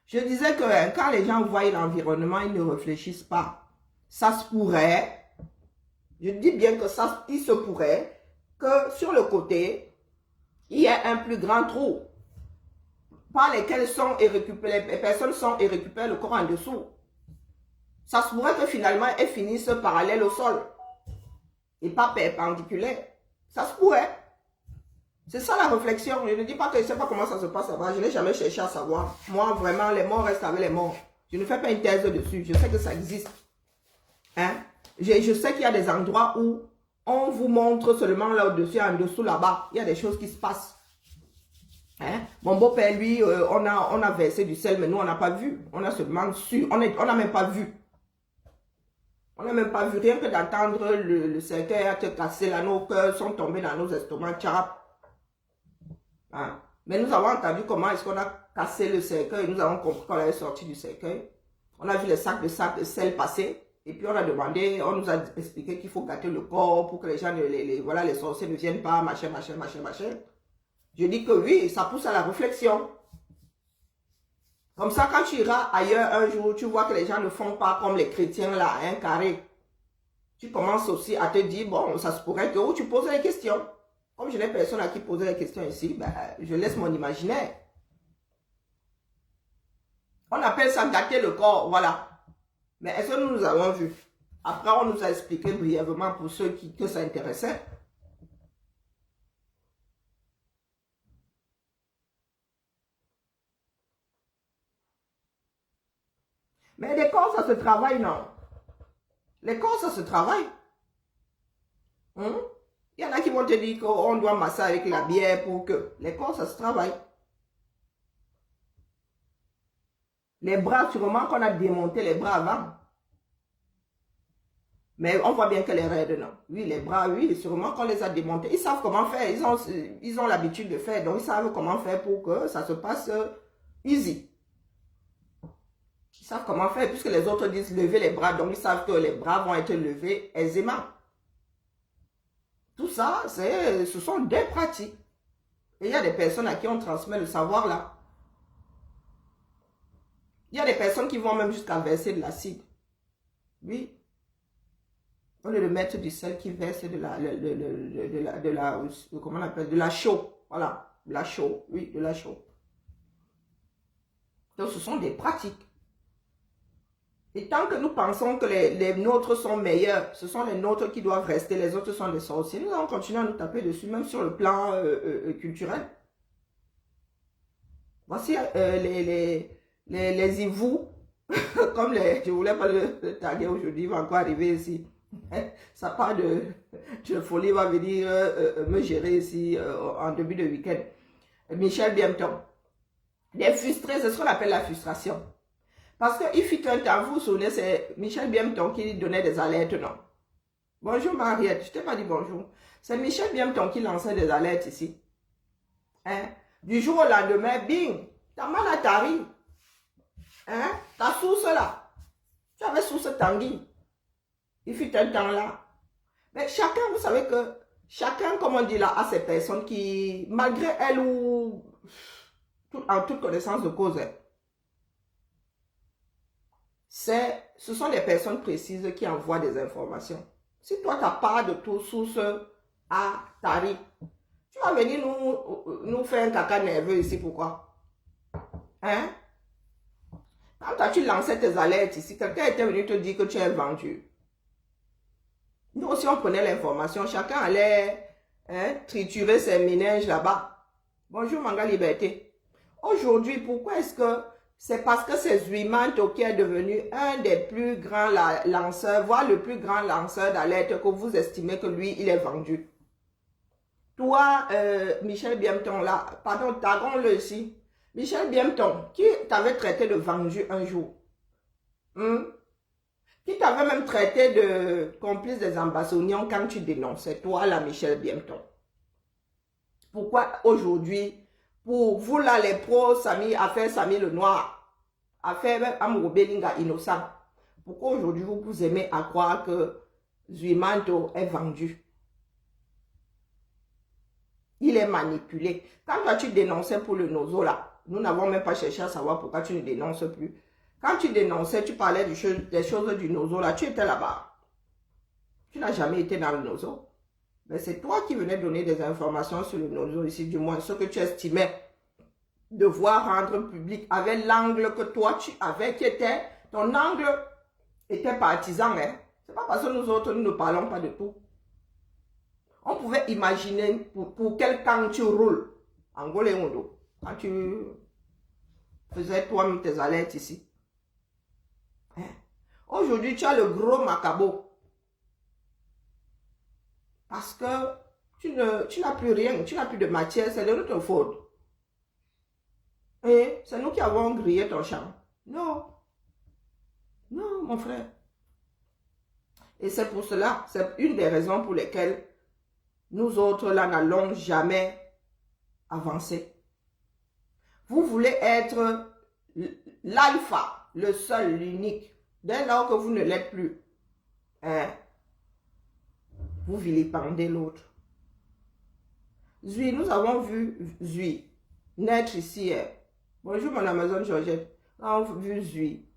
Je disais que quand les gens voient l'environnement, ils ne réfléchissent pas. Ça se pourrait, je dis bien que ça, il se pourrait que sur le côté, il y ait un plus grand trou par lesquels les personnes sont et récupèrent le corps en dessous. Ça se pourrait que finalement, elles finissent parallèles au sol et pas perpendiculaires. Ça se pourrait. C'est ça la réflexion. Je ne dis pas que je ne sais pas comment ça se passe là-bas. Je n'ai jamais cherché à savoir. Moi, vraiment, les morts restent avec les morts. Je ne fais pas une thèse dessus. Je sais que ça existe. Hein? Je sais qu'il y a des endroits où on vous montre seulement là au-dessus, en dessous, là-bas. Il y a des choses qui se passent. Hein? Mon beau-père, lui, on a versé du sel, mais nous, on n'a pas vu. On a seulement su. On n'a même pas vu. On n'a même pas vu. Rien que d'entendre le cercueil a te cassé là, nos cœurs sont tombés dans nos estomacs. Tchap. Hein? Mais nous avons entendu comment est-ce qu'on a cassé le cercueil. Nous avons compris qu'on avait sorti du cercueil. On a vu les sacs de sel passer. Et puis on a demandé, on nous a expliqué qu'il faut gâter le corps pour que les gens, voilà, les sorciers ne viennent pas, machin. Je dis que oui, ça pousse à la réflexion. Comme ça, quand tu iras ailleurs un jour, tu vois que les gens ne font pas comme les chrétiens là, un carré. Tu commences aussi à te dire, bon, ça se pourrait que tu poses les questions. Comme je n'ai personne à qui poser les questions ici, ben, je laisse mon imaginaire. On appelle ça gâter le corps, voilà. Mais est-ce que nous avons vu? Après, on nous a expliqué brièvement pour ceux que ça intéressait. Mais les corps, ça se travaille, non? Les corps, ça se travaille. Il y en a qui vont te dire qu'on doit masser avec la bière pour que... Les corps, ça se travaille. Les bras, sûrement qu'on a démonté les bras avant. Mais on voit bien qu'elle est raide, non? Oui, les bras, oui, sûrement qu'on les a démontés. Ils savent comment faire. Ils ont l'habitude de faire. Donc, ils savent comment faire pour que ça se passe easy. Ils savent comment faire. Puisque les autres disent lever les bras. Donc, ils savent que les bras vont être levés aisément. Tout ça, ce sont des pratiques. Et il y a des personnes à qui on transmet le savoir là. Il y a des personnes qui vont même jusqu'à verser de l'acide. Oui. Au lieu de mettre du sel qui verse comment on appelle, de la chaux. Voilà, de la chaux, oui, de la chaux. Donc, ce sont des pratiques. Et tant que nous pensons que les nôtres sont meilleurs, ce sont les nôtres qui doivent rester, les autres sont des sorciers, nous allons continuer à nous taper dessus, même sur le plan culturel. Voici les Ivous, comme je ne voulais pas le taguer aujourd'hui, il va encore arriver ici. Ça part de folie, va venir me gérer ici en début de week-end. Michel Biemton. Des frustrés, c'est ce qu'on appelle la frustration. Parce qu'il fut un temps, vous vous souvenez, c'est Michel Biemton qui donnait des alertes, non? Bonjour Mariette, je t'ai pas dit bonjour. C'est Michel Biemton qui lançait des alertes ici. Hein? Du jour au lendemain, bing, ta malatari. Hein? Ta source là. Tu avais source Tanguy. Il fut un temps là. Mais chacun, vous savez que chacun, comme on dit là, a ces personnes qui, malgré elles ou en toute connaissance de cause. Ce sont des personnes précises qui envoient des informations. Si toi, tu n'as pas de toute source à Tari, tu vas venir nous faire un caca nerveux ici, pourquoi? Hein? Quand toi, tu lançais tes alertes ici, quelqu'un était venu te dire que tu es vendu. Nous aussi, on prenait l'information. Chacun allait triturer ses méninges là-bas. Bonjour, Manga Liberté. Aujourd'hui, pourquoi est-ce que c'est parce que c'est Zuimanto qui est devenu un des plus grands lanceurs, voire le plus grand lanceur d'alerte que vous estimez que lui, il est vendu. Toi, Michel Biemton, là, pardon, tagon-le ici. Michel Biemton, qui t'avait traité de vendu un jour? Qui t'avait même traité de complice des ambassoniens quand tu dénonçais, toi, là, Michel Biemton? Pourquoi aujourd'hui, pour vous là, les pros, affaire Samy le Noir, affaire Amour Belinga innocent, pourquoi aujourd'hui vous aimez à croire que Zuimanto est vendu? Il est manipulé. Quand toi tu dénonçais pour le Nozo là, nous n'avons même pas cherché à savoir pourquoi tu ne dénonces plus. Quand tu dénonçais, tu parlais des choses du Nozo là, tu étais là-bas. Tu n'as jamais été dans le Nozo. Mais c'est toi qui venais donner des informations sur le Nozo ici, du moins ce que tu estimais devoir rendre public avec l'angle que toi tu avais, qui était, ton angle était partisan. Hein? C'est pas parce que nous autres, nous ne parlons pas de tout. On pouvait imaginer pour quel camp tu roules, en Goléondo, quand tu faisais toi-même tes alertes ici. Hein? Aujourd'hui, tu as le gros macabo. Parce que tu n'as plus rien, tu n'as plus de matière, c'est de notre faute. Et c'est nous qui avons grillé ton champ. Non. Non, mon frère. Et c'est pour cela, c'est une des raisons pour lesquelles nous autres, là, n'allons jamais avancer. Vous voulez être l'alpha, le seul, l'unique. Dès lors que vous ne l'êtes plus, hein, vous vilipendez l'autre. Zui, nous avons vu Zui naître ici. Hein. Bonjour, mon Amazon Georgette. Nous avons vu Zui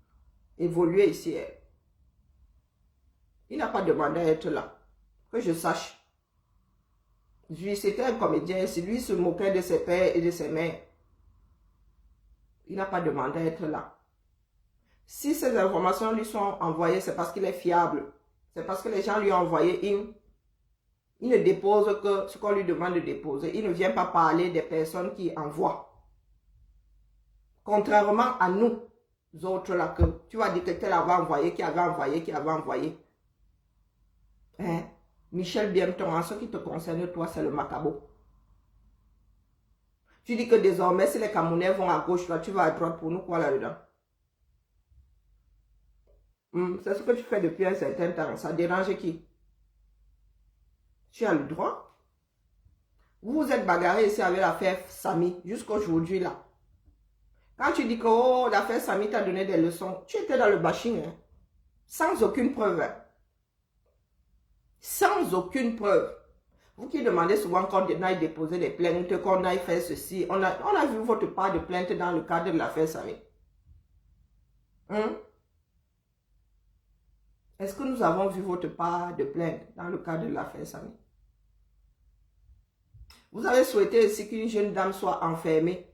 évoluer ici. Hein. Il n'a pas demandé à être là. Que je sache. Zui, c'était un comédien. Si lui se moquait de ses pères et de ses mères, il n'a pas demandé à être là. Si ces informations lui sont envoyées, c'est parce qu'il est fiable. C'est parce que les gens lui ont envoyé. Il ne dépose que ce qu'on lui demande de déposer. Il ne vient pas parler des personnes qui envoient. Contrairement à nous autres là, que tu vas dire que tel avait envoyé, qui avait envoyé, qui avait envoyé. Hein? Michel Biemton, en ce qui te concerne, toi, c'est le macabo. Tu dis que désormais, si les Camerounais vont à gauche, toi, tu vas à droite pour nous, quoi là-dedans? C'est ce que tu fais depuis un certain temps. Ça dérange qui? Tu as le droit. Vous vous êtes bagarré ici avec l'affaire Samy, jusqu'aujourd'hui là. Quand tu dis que oh, l'affaire Samy t'a donné des leçons, tu étais dans le bashing, hein, sans aucune preuve. Hein. Sans aucune preuve. Vous qui demandez souvent qu'on aille déposer des plaintes, qu'on aille faire ceci. On a vu votre part de plainte dans le cadre de l'affaire Samy. Est-ce que nous avons vu votre part de plainte dans le cadre de l'affaire Samy? Vous avez souhaité aussi qu'une jeune dame soit enfermée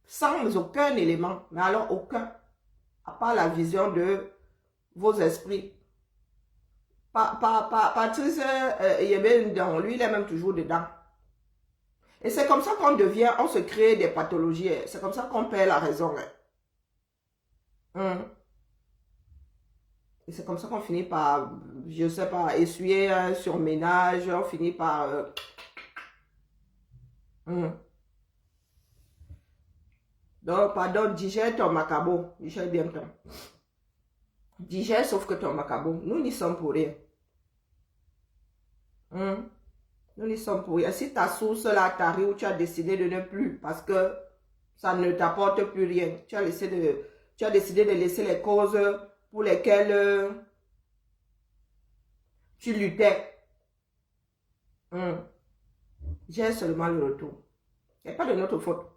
sans aucun élément, mais alors aucun, à part la vision de vos esprits. Patrice Yébé, lui, il est même toujours dedans. Et c'est comme ça qu'on devient, on se crée des pathologies. C'est comme ça qu'on perd la raison. Et c'est comme ça qu'on finit par, je sais pas, essuyer un surménage, on finit par... Donc, pardon, digère ton macabo, Michel Biemton. Digère sauf que ton macabo. Nous n'y sommes pour rien. Nous n'y sommes pour rien. Si ta source là t'arrive où tu as décidé de ne plus, parce que ça ne t'apporte plus rien, tu as décidé de laisser les causes pour lesquelles tu luttais. J'ai seulement le retour. Ce n'est pas de notre faute.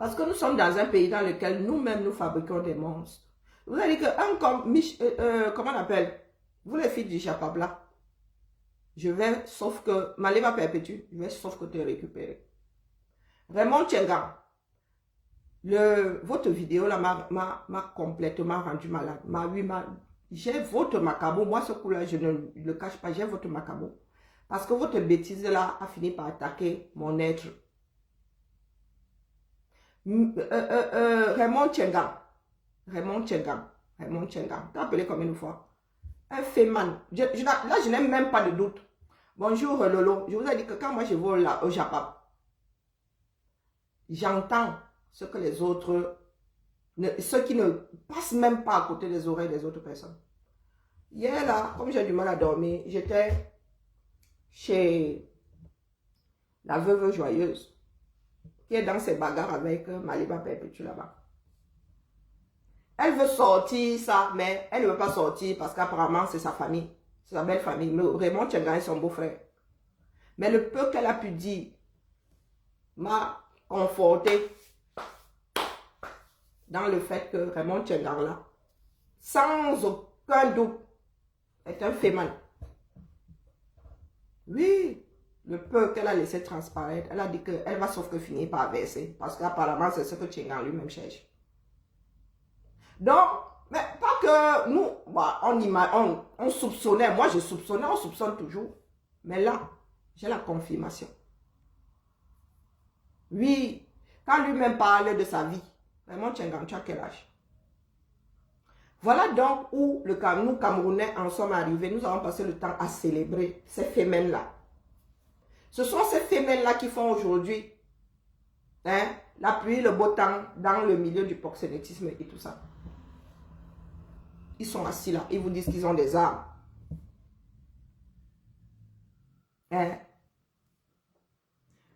Parce que nous sommes dans un pays dans lequel nous-mêmes nous fabriquons des monstres. Vous avez dit qu'un comme, comment on appelle, vous les filles du Japabla, je vais, sauf que, Malema perpétue, je vais sauf que te récupérer. Raymond Tchenga, votre vidéo là m'a complètement rendu malade. J'ai votre macabo, moi ce coup-là, je ne le cache pas, j'ai votre macabo. Parce que votre bêtise là a fini par attaquer mon être. Raymond Tchenga, t'as appelé combien de fois? Un féman. Là, je n'ai même pas de doute. Bonjour Lolo, je vous ai dit que quand moi je vais là, au Japon, j'entends ce que les autres, ceux qui ne passent même pas à côté des oreilles des autres personnes. Hier là, comme j'ai du mal à dormir, j'étais chez la veuve joyeuse, qui est dans ses bagarres avec Maliba Perpétue là-bas. Elle veut sortir ça, mais elle ne veut pas sortir parce qu'apparemment c'est sa famille, c'est sa belle famille. Mais Raymond Tchenga est son beau-frère. Mais le peu qu'elle a pu dire m'a conforté dans le fait que Raymond Tchenga là, sans aucun doute, est un féman. Oui, le peu qu'elle a laissé transparaître, elle a dit qu'elle va sauf que finir par verser. Parce qu'apparemment, c'est ce que Tchenga lui-même cherche. Donc, mais pas que nous, bah, on soupçonnait. Moi, je soupçonnais, on soupçonne toujours. Mais là, j'ai la confirmation. Oui, quand lui-même parle de sa vie, vraiment, Tchenga, tu as quel âge? Voilà donc où nous, Camerounais, en sommes arrivés. Nous avons passé le temps à célébrer ces femelles-là. Ce sont ces femelles-là qui font aujourd'hui la pluie, le beau temps dans le milieu du proxénétisme et tout ça. Ils sont assis là, ils vous disent qu'ils ont des armes.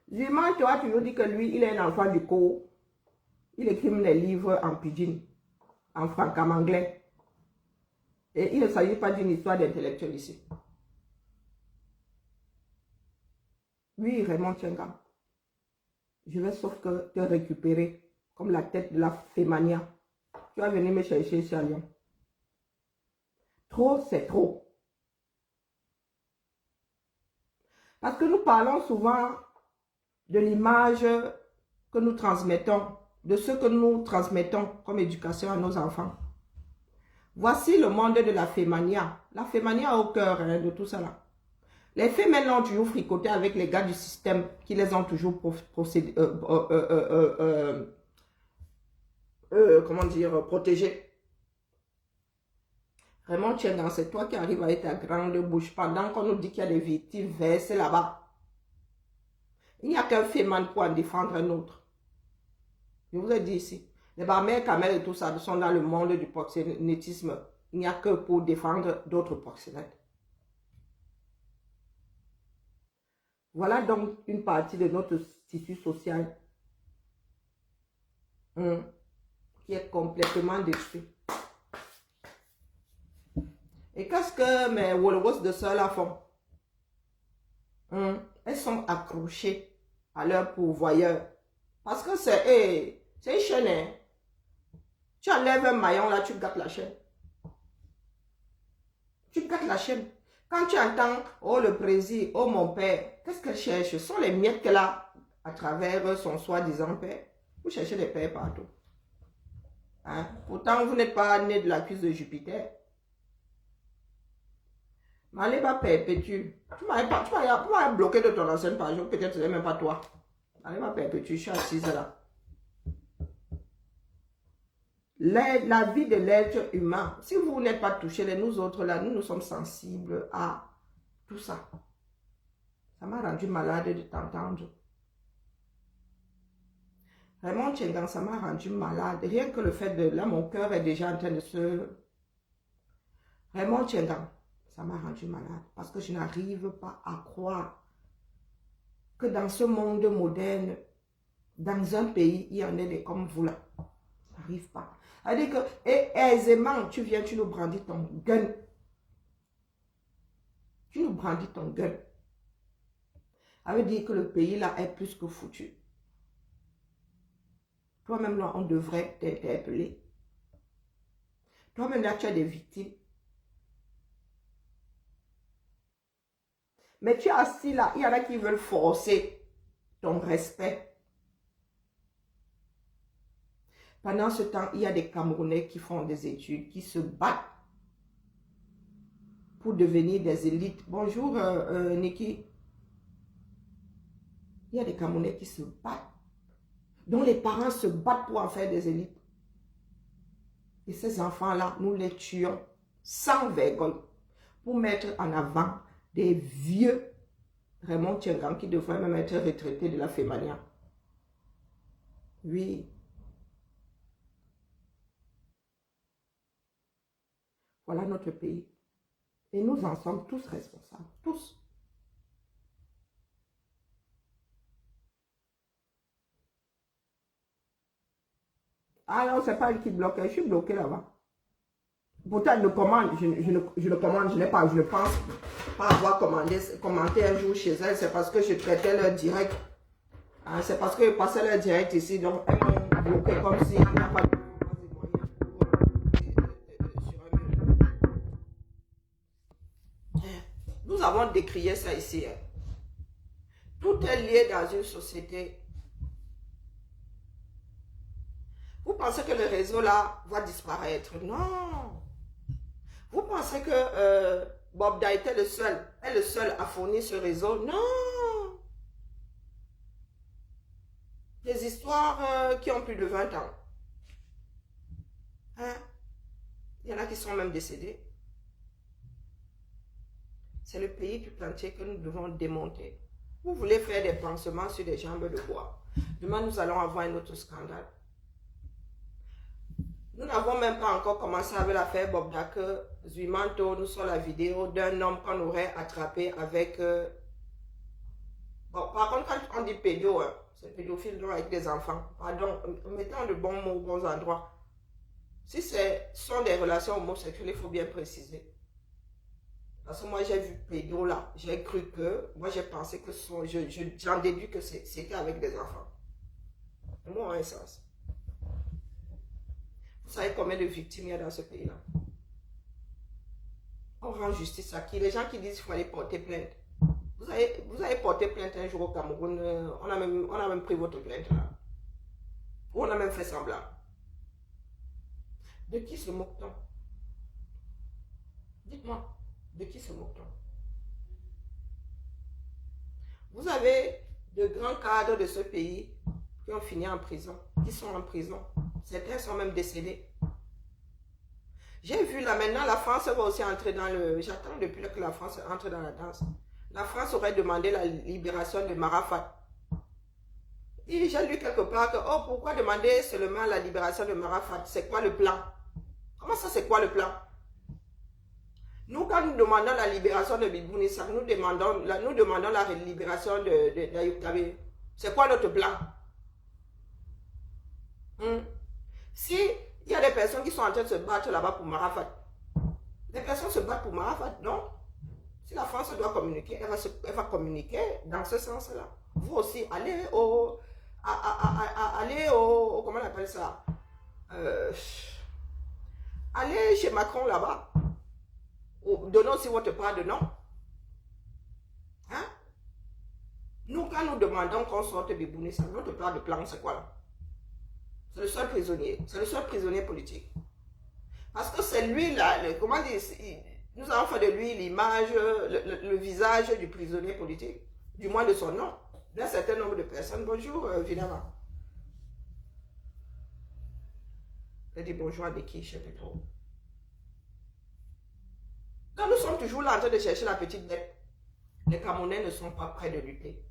Lui-même, tu vois, toujours dit que lui, il est un enfant du cours. Il écrit des livres en pidgin, en franc-anglais. Et il ne s'agit pas d'une histoire d'intellectuel ici. Oui, Raymond Tchenga, je vais sauf que te récupérer comme la tête de la Fémania. Tu vas venir me chercher ici à Lyon. Trop, c'est trop. Parce que nous parlons souvent de l'image que nous transmettons, de ce que nous transmettons comme éducation à nos enfants. Voici le monde de la Fémania. La Fémania au cœur de tout cela. Les femmes ont toujours fricoté avec les gars du système qui les ont toujours protégés. Raymond Tchenga, c'est toi qui arrives avec ta grande bouche pendant qu'on nous dit qu'il y a des victimes versées là-bas. Il n'y a qu'un féman pour en défendre un autre. Je vous ai dit ici. Les barmères, camels et tout ça sont dans le monde du proxénétisme. Il n'y a que pour défendre d'autres proxénètes. Voilà donc une partie de notre tissu social qui est complètement détruit. Et qu'est-ce que mes Wolowos de ceux-là font? Elles sont accrochées à leur pourvoyeur. Parce que c'est une chaîne. Hein? Tu enlèves un maillon là, tu gâtes la chaîne. Tu gâtes la chaîne. Quand tu entends, oh le président, oh mon père, qu'est-ce qu'elle cherche? Ce sont les miettes qu'elle a à travers son soi-disant père. Vous cherchez des pères partout. Hein? Pourtant, vous n'êtes pas né de la cuisse de Jupiter. Maliba Perpétue. Tu m'as bloqué de ton ancienne page. Peut-être ce n'est même pas toi. Maliba Perpétue, je suis assise là. La vie de l'être humain, si vous n'êtes pas touché, nous autres là, nous sommes sensibles à tout ça. Ça m'a rendu malade de t'entendre. Raymond Tchenga, ça m'a rendu malade. Rien que le fait de... Là, mon cœur est déjà en train de se... Raymond Tchenga, ça m'a rendu malade. Parce que je n'arrive pas à croire que dans ce monde moderne, dans un pays, il y en ait des comme vous là. Ça n'arrive pas. C'est-à-dire que, et aisément, tu viens, tu nous brandis ton gun. Tu nous brandis ton gun. Ça veut dire que le pays là est plus que foutu. Toi-même, là, on devrait t'interpeller. Toi-même, là, tu as des victimes. Mais tu es assis là, il y en a qui veulent forcer ton respect. Pendant ce temps, il y a des Camerounais qui font des études, qui se battent pour devenir des élites. Bonjour, Niki. Il y a des Camerounais qui se battent, dont les parents se battent pour en faire des élites. Et ces enfants-là, nous les tuons sans vergogne pour mettre en avant des vieux Raymond Tchengan qui devraient même être retraités de la Fémania. Oui. Voilà notre pays. Et nous en sommes tous responsables. Tous. Ah non, c'est pas elle qui bloque. Je suis bloqué là-bas. Pourtant, elle me commande. Je ne commande. Je ne pense pas avoir commenté un jour chez elle. C'est parce que je traitais leur direct. Ah, c'est parce que je passais leur direct ici. Donc, elles m'ont bloqué comme si il n'y a pas de moyen sur un mur. Nous avons décrié ça ici. Tout est lié dans une société. Vous pensez que le réseau là va disparaître? Non. Vous pensez que Bob Da est le seul à fournir ce réseau? Non. Des histoires qui ont plus de 20 ans. Hein? Il y en a qui sont même décédés. C'est le pays tout entier que nous devons démonter. Vous voulez faire des pansements sur des jambes de bois. Demain, nous allons avoir un autre scandale. Nous n'avons même pas encore commencé avec l'affaire Bob Da que Zuimanto nous sort la vidéo d'un homme qu'on aurait attrapé avec... Bon, par contre, quand on dit pédo, hein, c'est pédophile donc avec des enfants. Pardon, mettons de bons mots aux bons endroits. Si ce sont des relations homosexuelles, il faut bien préciser. Parce que moi, j'ai vu pédo là. J'ai cru que... Moi, j'ai pensé que... J'en déduis que c'était avec des enfants. Moi, un sens. Vous savez combien de victimes il y a dans ce pays-là? On rend justice à qui? Les gens qui disent qu'il faut aller porter plainte. Vous avez porté plainte un jour au Cameroun. On a même pris votre plainte là. Ou on a même fait semblant. De qui se moque-t-on? Dites-moi, de qui se moque-t-on? Vous avez de grands cadres de ce pays qui ont fini en prison, qui sont en prison. Certains sont même décédés. J'ai vu là maintenant, la France va aussi entrer dans le... J'attends depuis que la France entre dans la danse. La France aurait demandé la libération de Marafat. Et j'ai lu quelque part que, oh, pourquoi demander seulement la libération de Marafat? C'est quoi le plan? Comment ça, c'est quoi le plan? Nous, quand nous demandons la libération de Bibou Nissa, nous demandons la libération d'Ayoub Tabe. C'est quoi notre plan? Si il y a des personnes qui sont en train de se battre là-bas pour Marafat, les personnes se battent pour Marafat, non? Si la France doit communiquer, elle va communiquer dans ce sens-là. Vous aussi, allez au... comment on appelle ça? Allez chez Macron là-bas. Donnons aussi votre part de non. Hein? Nous, quand nous demandons qu'on sorte Bibouni, c'est notre part de plan, c'est quoi là? C'est le seul prisonnier. C'est le seul prisonnier politique. Parce que c'est lui là, comment dire, nous avons fait de lui l'image, le visage du prisonnier politique. Du moins de son nom. D'un certain nombre de personnes. Bonjour, évidemment. Je dis bonjour à qui, je sais plus trop. Quand nous sommes toujours là en train de chercher la petite bête, les Camerounais ne sont pas prêts de lutter.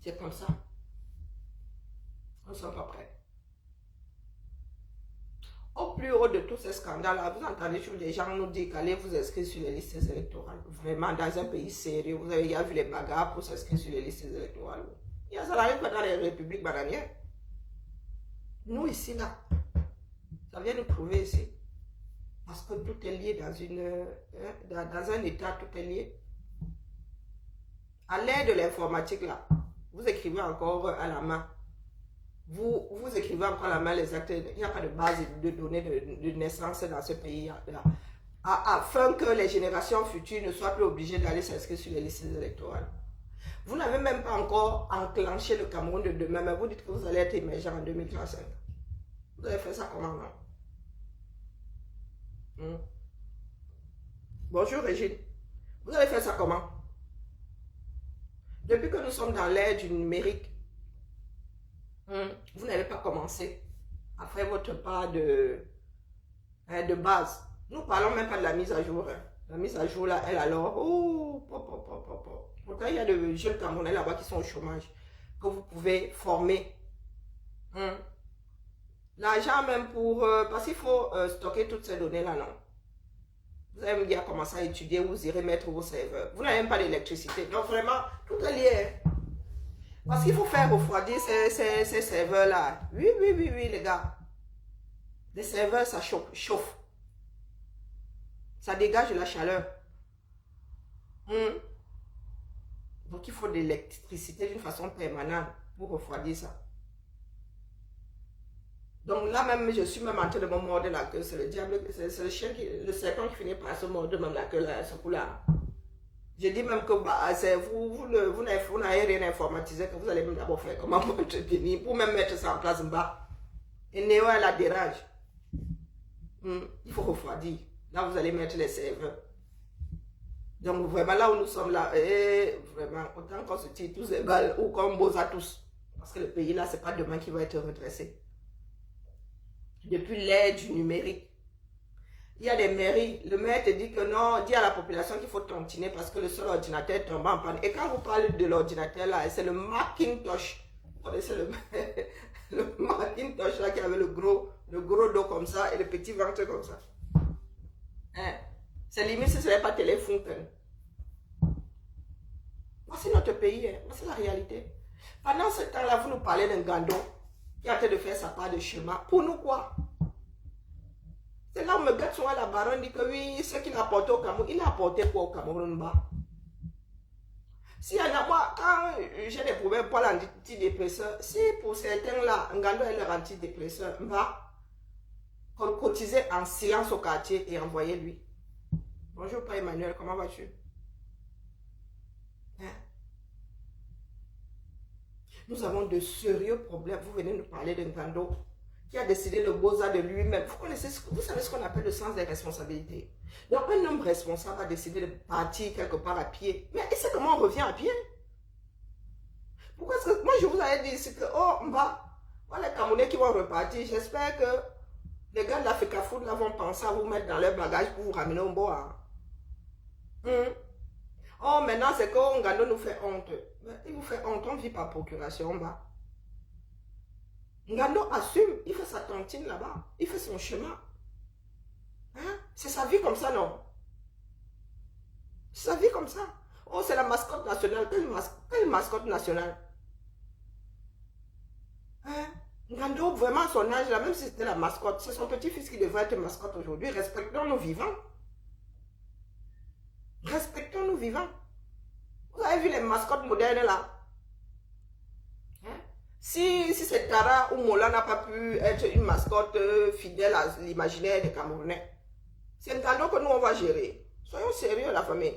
C'est comme ça. Nous ne sommes pas prêts. Au plus haut de tous ces scandales-là, vous entendez toujours des gens nous dire qu'allez vous inscrire sur les listes électorales. Vraiment, dans un pays sérieux, vous avez déjà vu les bagarres pour s'inscrire sur les listes électorales. Et ça n'arrive pas dans les républiques bananières. Nous, ici, là, ça vient nous prouver ici. Parce que tout est lié dans un état, tout est lié. À l'aide de l'informatique, là, vous écrivez encore à la main. Vous écrivez encore à la main les actes. Il n'y a pas de base de données de naissance dans ce pays. Afin que les générations futures ne soient plus obligées d'aller s'inscrire sur les listes électorales. Vous n'avez même pas encore enclenché le Cameroun de demain, mais vous dites que vous allez être émergent en 2035. Vous allez faire ça comment, non? Bonjour Régine. Vous allez faire ça comment? Depuis que nous sommes dans l'ère du numérique, vous n'avez pas commencé à faire votre part de base. Nous ne parlons même pas de la mise à jour. La mise à jour, là, elle alors, oh, pourtant, il y a de jeunes Camerounais là-bas qui sont au chômage, que vous pouvez former. L'argent même pour... parce qu'il faut stocker toutes ces données-là, non? Vous allez me dire comment ça étudier, vous irez mettre vos serveurs. Vous n'avez même pas d'électricité. Donc vraiment, tout est lié. Parce qu'il faut faire refroidir ces serveurs-là. Oui, les gars. Les serveurs, ça chauffe. Ça dégage de la chaleur. Donc il faut de l'électricité d'une façon permanente pour refroidir ça. Donc là même, je suis même en train de me mordre la queue. C'est le diable, c'est le chien, le serpent qui finit par se mordre même la queue là, ce coup-là. Je dis même que bah, vous n'avez rien informatisé, que vous allez même d'abord faire comment vous entretenir, pour même mettre ça en place en bas. Et Néo, elle la dérange. Il faut refroidir. Là, vous allez mettre les serveurs. Donc vraiment, là où nous sommes là, vraiment, autant qu'on se tire tous les balles ou qu'on bosse à tous. Parce que le pays là, c'est pas demain qui va être redressé. Depuis l'ère du numérique. Il y a des mairies, le maire te dit que non, dit à la population qu'il faut tontiner parce que le seul ordinateur tombe en panne. Et quand vous parlez de l'ordinateur là, c'est le Macintosh. Vous connaissez le Macintosh là qui avait le gros dos comme ça et le petit ventre comme ça. C'est limite si ce n'est pas téléphone. Voici notre pays, voici la réalité. Pendant ce temps-là, vous nous parlez d'un gando qui a en train de faire sa part de chemin. Pour nous quoi? C'est là où me gâte souvent la baronne dit que oui, ce qu'il a apporté au Cameroun, il a apporté quoi au Cameroun bas? S'il y en a, moi, quand j'ai des problèmes pour l'antidépresseur, si pour certains là, un gando est leur antidépresseur, va cotiser en silence au quartier et envoyer lui. Bonjour, Père Emmanuel, comment vas-tu? Nous avons de sérieux problèmes. Vous venez nous parler d'un gando qui a décidé le Beaux-Arts de lui-même. Vous savez ce qu'on appelle le sens des responsabilités. Donc un homme responsable a décidé de partir quelque part à pied. Mais c'est comment on revient à pied? Pourquoi est-ce que moi je vous avais dit que oh voilà les Camerounais qui vont repartir. J'espère que les gars de l'Africa Food là vont penser à vous mettre dans leur bagage pour vous ramener au bois. Oh maintenant c'est que Ngando nous fait honte. Mais il vous fait honte, on vit par procuration bas. Ngando assume, il fait sa tontine là-bas, il fait son chemin. C'est sa vie comme ça, non? C'est sa vie comme ça. Oh, c'est la mascotte nationale. Quelle mascotte nationale? Ngando, vraiment, à son âge, là, même si c'était la mascotte, c'est son petit-fils qui devrait être mascotte aujourd'hui. Respectons nos vivants. Respectons nos vivants. Vous avez vu les mascottes modernes là? Si c'est Tara ou Mola n'a pas pu être une mascotte fidèle à l'imaginaire des Camerounais, c'est un cadeau que nous on va gérer. Soyons sérieux la famille.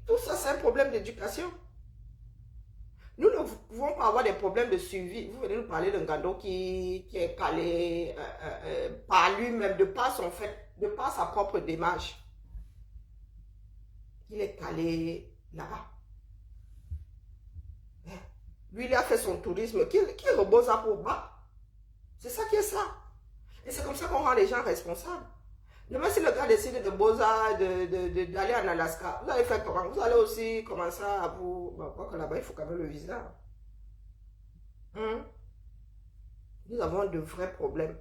Tout ça c'est un problème d'éducation. Nous ne pouvons pas avoir des problèmes de suivi. Vous venez nous parler d'un cadeau qui est calé par lui-même, de par son fait, de par sa propre démarche. Il est calé là-bas. Lui, il a fait son tourisme. Qui repose à pour bas? C'est ça qui est ça. Et c'est comme ça qu'on rend les gens responsables. Demain, si le gars décide de d'aller en Alaska, vous allez faire comment? Vous allez aussi commencer à vous... Bon, quoi que là-bas, il faut quand même le visa. Nous avons de vrais problèmes.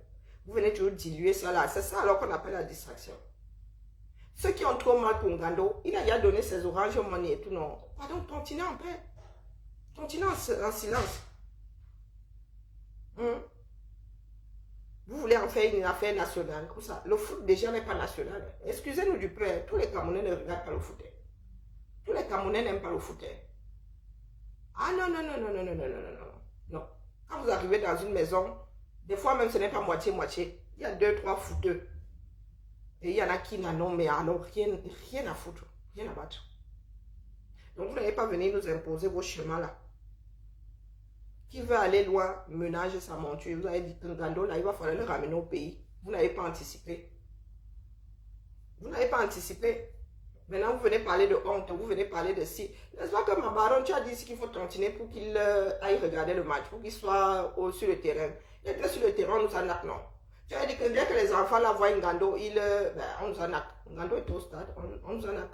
Vous venez toujours diluer ça là. C'est ça alors qu'on appelle la distraction. Ceux qui ont trop mal pour Ngando, il a déjà donné ses oranges money et tout, non. Pardon, continuez en paix. Continuez en silence. Vous voulez en faire une affaire nationale, comme ça. Le foot déjà n'est pas national. Excusez-nous du peu, tous les Camerounais ne regardent pas le foot. Tous les Camerounais n'aiment pas le foot. Ah non. Quand vous arrivez dans une maison, des fois même ce n'est pas moitié-moitié. Il y a 2, 3 fouteux. Et il y en a qui n'en ont, mais alors rien à foutre, rien à battre. Donc vous n'allez pas venir nous imposer vos chemins là. Qui veut aller loin, ménage sa monture. Vous avez dit que Ngando là, il va falloir le ramener au pays. Vous n'avez pas anticipé. Vous n'avez pas anticipé. Maintenant, vous venez parler de honte, vous venez parler de si. N'est-ce pas que ma baronne, tu as dit qu'il faut tantiner pour qu'il aille regarder le match, pour qu'il soit sur le terrain. Il était sur le terrain, on nous en a, non. Tu as dit que dès que les enfants la voient Ngando, on nous en a. Ngando est au stade, on nous en a.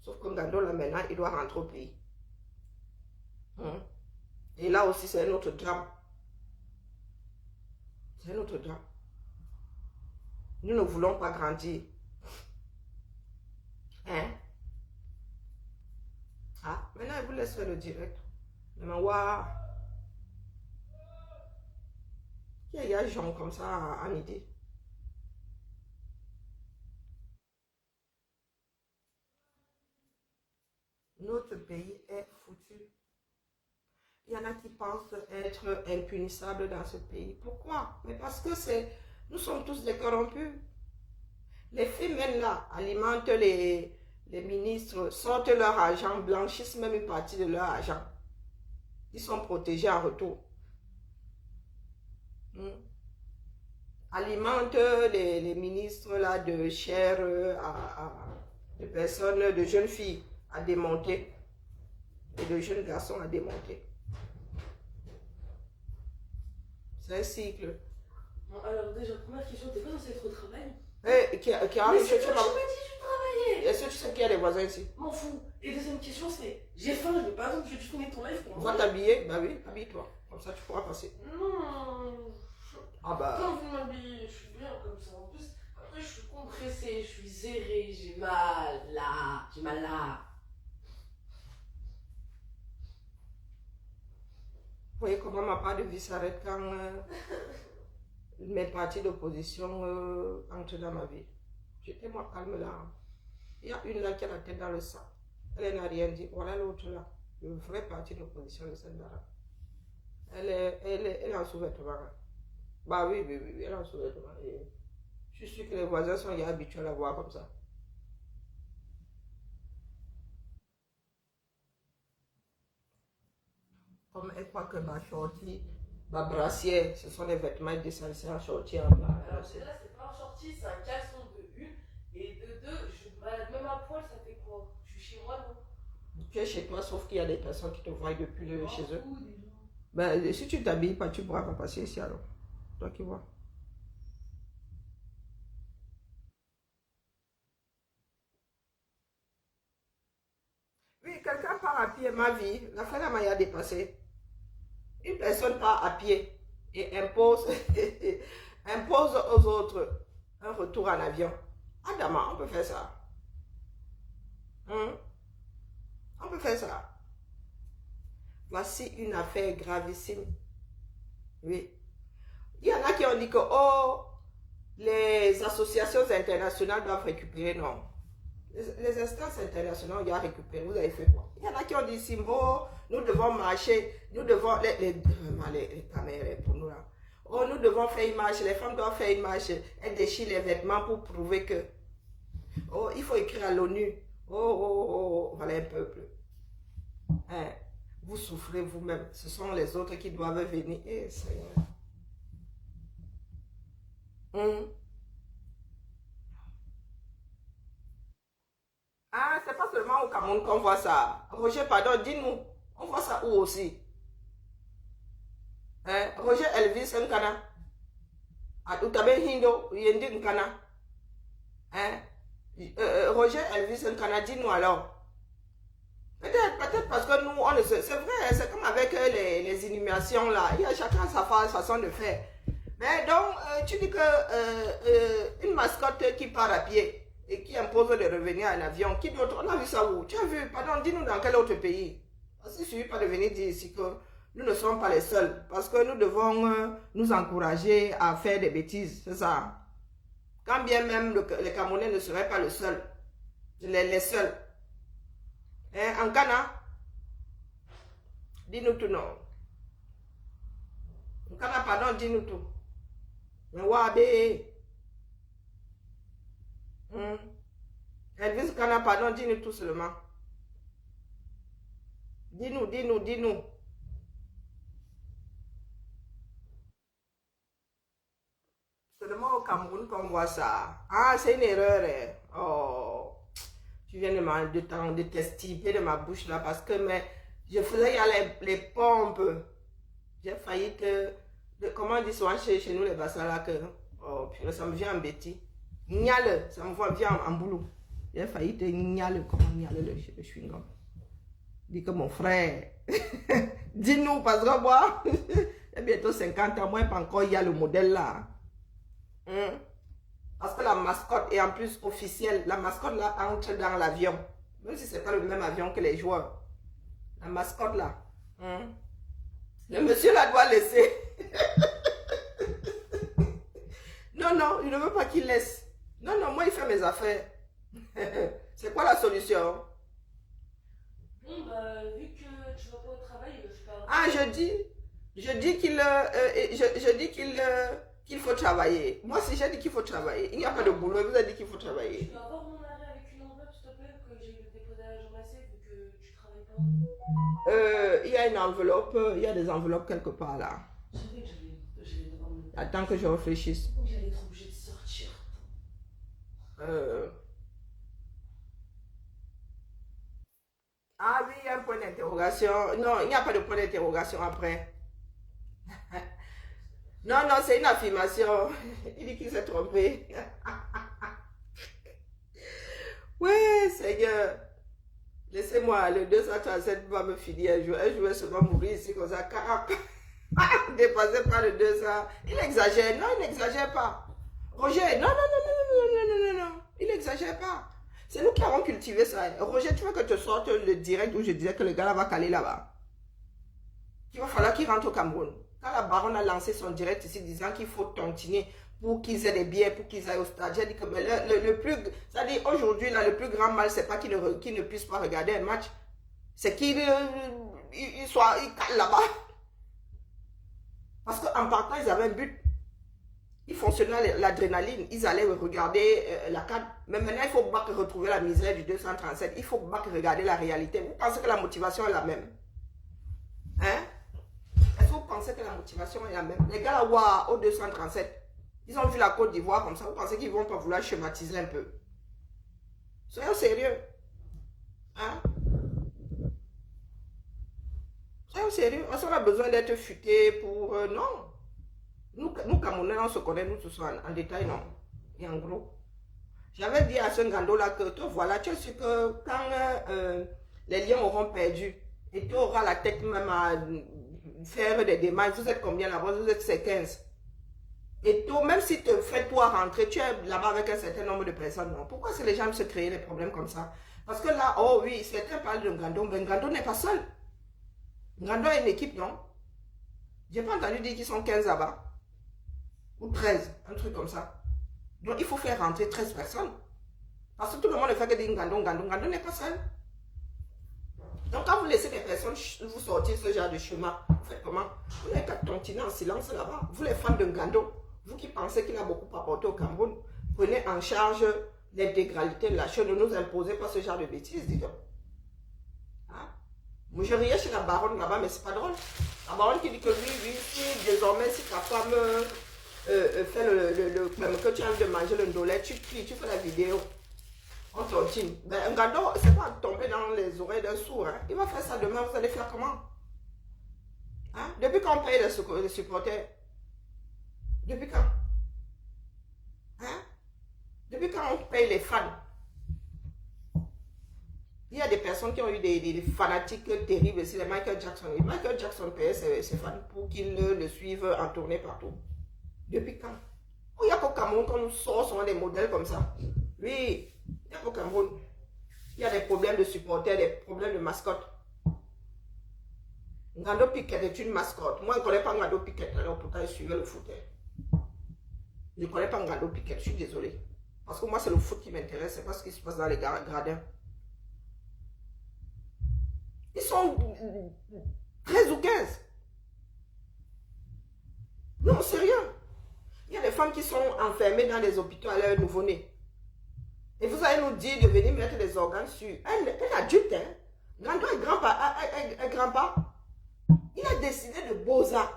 Sauf que Ngando, là, maintenant, il doit rentrer au pays. Et là aussi, c'est un autre drame. C'est un autre drame. Nous ne voulons pas grandir. Hein? Ah, maintenant, je vous laisse faire le direct. Mais waouh! Il y a des gens comme ça à midi. Notre pays est foutu. Il y en a qui pensent être impunissables dans ce pays. Pourquoi? Mais parce que nous sommes tous des corrompus. Les femmes là alimentent les ministres, sortent leur argent, blanchissent même une partie de leur argent. Ils sont protégés en retour. Alimentent les ministres là de chair de personnes, de jeunes filles à démonter et de jeunes garçons à démonter. C'est un cycle. Bon, alors déjà, première question, t'es pas censé être au travail? Qui a Mais c'est toi qui m'as dit que tu travaillais. Est-ce que tu sais qu'il y a des voisins ici? M'en fous. Et deuxième question, c'est, j'ai faim, je veux pas attendre que tu finisses ton live pour Va t'habiller? Bah oui, habille-toi. Comme ça, tu pourras passer. Non. Ah bah. Quand vous m'habillez, je suis bien comme ça. En plus, après, je suis compressée, je suis zérée, j'ai mal là. J'ai mal là. Vous voyez comment ma part de vie s'arrête quand mes partis d'opposition entrent dans ma vie. J'étais moi calme là. Il y a une là qui a la tête dans le sang. Elle n'a rien dit. Voilà l'autre là. Le vrai parti d'opposition de Sendara. Elle est en sous-vêtement. Bah oui, elle est en sous-vêtement. Je suis sûr que les voisins sont habitués à la voir comme ça. Comme elle croit que ma shorty, ma brassière, ce sont les vêtements descendus en shorty en bas. Alors déjà, c'est pas un shorty, c'est un caleçon de une. Et de deux, je me balade même à poil, ça fait quoi? Je suis chez moi, non? Tu es chez toi, sauf qu'il y a des personnes qui te voient depuis chez eux. Ben, si tu t'habilles pas, tu pourras pas passer ici alors. Toi qui vois. Oui, quelqu'un part à pied, ma vie. La fin de la m'a dépassé. Une personne part à pied et impose, impose aux autres un retour en avion. Adama, on peut faire ça. On peut faire ça. Voici une affaire gravissime. Oui. Il y en a qui ont dit que oh, les associations internationales doivent récupérer. Non. Les instances internationales doivent récupérer. Vous avez fait quoi? Il y en a qui ont dit Simbo, nous devons marcher, nous devons les caméras pour nous là. Oh, nous devons faire une marche, les femmes doivent faire une marche. Elles déchirent les vêtements pour prouver que oh, il faut écrire à l'ONU. Oh, voilà un peuple. Hein? Vous souffrez vous-même. Ce sont les autres qui doivent venir. Eh, Seigneur. Ah, c'est pas seulement au Cameroun qu'on voit ça. Roger, pardon, dis-nous. On voit ça où aussi? Hein? Roger Elvis Nkana. Utabe Hindo, Yendi Nkana. Hein? Roger Elvis Nkana, dis-nous alors. Peut-être parce que nous, on le sait. C'est vrai, c'est comme avec les inhumations là. Il y a chacun sa façon de faire. Mais donc, tu dis que une mascotte qui part à pied et qui impose de revenir en avion, qui d'autre? On a vu ça où? Tu as vu? Pardon, dis-nous dans quel autre pays? Parce qu'il ne suffit pas de venir dire ici que nous ne sommes pas les seuls. Parce que nous devons nous encourager à faire des bêtises. C'est ça. Quand bien même les Camerounais ne seraient pas le seul. Les seuls. Hein, en Ghana, dis-nous tout non. Kana, pardon, dis-nous tout. Mais Wabé. Elvis Kana, pardon, dis-nous tout seulement. Dis-nous, dis-nous, dis-nous. Seulement au Cameroun qu'on voit ça. Ah, c'est une erreur. Oh, tu viens de t'estiper de ma bouche là parce que je faisais y aller les pompes. J'ai failli comment on dit souvent chez nous les bassins là que oh, puis ça me vient en bêtis. Niale, ça me vient en boulot. J'ai failli te niale, comment niale le chewing-gum. Dis que mon frère, dis-nous parce que moi, j'ai bientôt 50 ans, moi pas encore il y a le modèle là. Parce que la mascotte est en plus officielle. La mascotte là entre dans l'avion. Même si c'est pas le même avion que les joueurs. La mascotte là. Le monsieur là doit laisser. Non, non, il ne veut pas qu'il laisse. Non, non, moi il fait mes affaires. C'est quoi la solution? Bon, bah, vu que tu vas pas au travail, je parle. Ah, je dis qu'il faut travailler. Moi, si j'ai dit qu'il faut travailler, il n'y a pas de boulot, vous avez dit qu'il faut travailler. Tu peux avoir mon arrêt avec une enveloppe, s'il te plaît, que j'ai déposé à la journée vu que tu travailles pas. Il y a une enveloppe, il y a des enveloppes quelque part là. Je savais que j'allais devoir me. Attends que je réfléchisse. J'allais être obligée de sortir. Ah oui, il y a un point d'interrogation. Non, il n'y a pas de point d'interrogation après. Non, non, c'est une affirmation. Il dit qu'il s'est trompé. Ouais, Seigneur. Laissez-moi, le 237 va me finir un jour. Un jour, je vais mourir ici comme ça. Dépassez pas le 200. Il exagère. Non, il n'exagère pas. Roger, non, non, non, non, non, non, non, non, non. Il n'exagère pas. C'est nous qui avons cultivé ça. Roger, tu veux que je sorte le direct où je disais que le gars là va caler là-bas? Il va falloir qu'il rentre au Cameroun. Quand la baronne a lancé son direct ici disant qu'il faut tontiner pour qu'ils aient des billets, pour qu'ils aillent au stade, j'ai dit que mais le plus, c'est-à-dire aujourd'hui, là, le plus grand mal, c'est pas qu'il ne puisse pas regarder un match, c'est qu'il cale là-bas. Parce qu'en partant, ils avaient un but. Ils fonctionnaient l'adrénaline, ils allaient regarder la carte. Mais maintenant, il faut pas retrouver la misère du 237. Il faut pas regarder la réalité. Vous pensez que la motivation est la même? Hein? Est-ce que vous pensez que la motivation est la même? Les gars là, wow, au 237, ils ont vu la Côte d'Ivoire comme ça. Vous pensez qu'ils ne vont pas vouloir schématiser un peu? Soyons sérieux. Hein? Soyons sérieux. Est-ce qu'on a besoin d'être futé pour... non. Nous, Camerounais, on se connaît, nous tous en détail, non. Et en gros. J'avais dit à ce Ngando là que, toi, voilà, tu sais que quand les lions auront perdu, et tu auras la tête même à faire des démarches, vous êtes combien là-bas? Vous êtes 15. Et toi, même si tu fais toi rentrer, tu es là-bas avec un certain nombre de personnes, non? Pourquoi c'est les gens se créer des problèmes comme ça? Parce que là, oh oui, certains parlent de Ngando, mais Ngando n'est pas seul. Ngando a une équipe, non? J'ai pas entendu dire qu'ils sont 15 là-bas. Ou 13, un truc comme ça. Donc il faut faire rentrer 13 personnes. Parce que tout le monde ne fait que dire Ngando, Ngando. Ngando n'est pas seul. Donc quand vous laissez des personnes vous sortir ce genre de chemin, vous faites comment? Vous n'avez qu'à tontiner en silence là-bas. Vous les fans de Ngando, vous qui pensez qu'il a beaucoup apporté au Cameroun, prenez en charge l'intégralité de la chose. Ne nous imposez pas ce genre de bêtises, dis donc. Hein? Moi je riais chez la baronne là-bas, mais c'est pas drôle. La baronne qui dit que oui, si désormais si ta femme fait même que tu as envie de manger le ndolé, tu cries, tu fais la vidéo. On tontine. Ben, un gâteau, c'est pas tomber dans les oreilles d'un sourd. Hein. Il va faire ça demain, vous allez faire comment? Hein? Depuis quand on paye les supporters? Depuis quand? Hein? Depuis quand on paye les fans? Il y a des personnes qui ont eu des fanatiques terribles ici, les Michael Jackson. Et Michael Jackson payait ses fans pour qu'ils le suivent en tournée partout. Depuis quand? Il n'y a qu'au Cameroun qu'on nous sort souvent des modèles comme ça. Oui. Il y a au Cameroun, il y a des problèmes de supporters, des problèmes de mascotte. Ngando Piquet est une mascotte. Moi, je ne connais pas Ngando Piquet, alors pourtant, je suivais le foot. Je ne connais pas Ngando Piquet, je suis désolé. Parce que moi, c'est le foot qui m'intéresse, c'est pas ce qui se passe dans les gradins. Ils sont 13 ou 15. Non, sérieux. Il y a des femmes qui sont enfermées dans les hôpitaux à leur nouveau-né. Et vous allez nous dire de venir mettre des organes sur un adulte. Hein? Gando est grand-pas. Il a décidé de Beaux-Arts.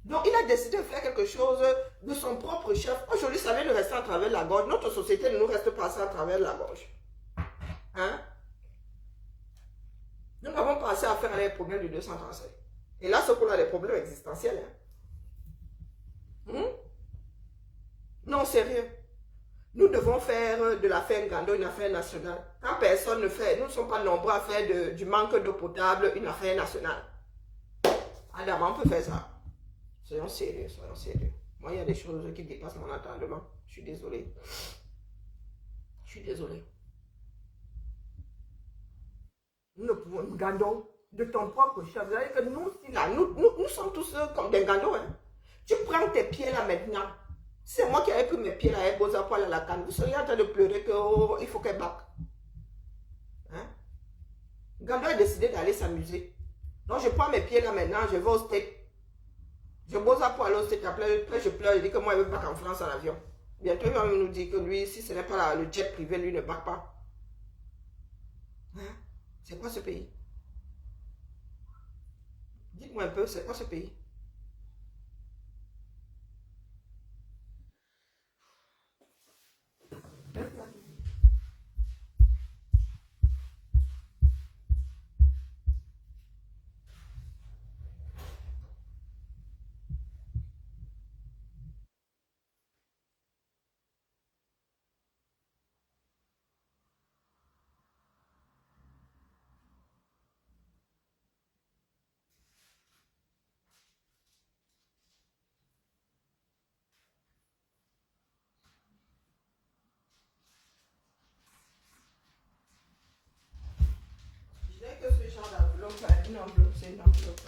Donc, il a décidé de faire quelque chose de son propre chef. Aujourd'hui, ça vient de rester à travers la gorge. Notre société ne nous reste pas ça à travers la gorge. Hein? Nous n'avons pas assez à faire les problèmes du 237. Et là, c'est qu'on a des problèmes existentiels. Hein? Non, sérieux. Nous devons faire de l'affaire Gando une affaire nationale. Quand personne ne fait, nous ne sommes pas nombreux à faire du manque d'eau potable une affaire nationale. Adam, on peut faire ça. Soyons sérieux, soyons sérieux. Moi, il y a des choses qui dépassent mon entendement. Je suis désolé. Je suis désolé. Nous ne pouvons, Gando, de ton propre chef. Vous savez que nous, là, nous sommes tous comme des Gando. Hein. Tu prends tes pieds là maintenant. C'est moi qui avais pris mes pieds là et Beaux-Arts pour aller à la canne. Vous seriez en train de pleurer que oh, il faut qu'elle batte. Hein? Gando a décidé d'aller s'amuser. Donc je prends mes pieds là maintenant, je vais au steak. Je Beaux-Arts pour aller au steak. Après je pleure, je dis que moi je veux back en France en avion. Bientôt il va nous dire que lui, si ce n'est pas le jet privé, lui ne back pas. Hein? C'est quoi ce pays? Dites-moi un peu, c'est quoi ce pays? Je dirais que ce genre d'enveloppe, une enveloppe, c'est une enveloppe.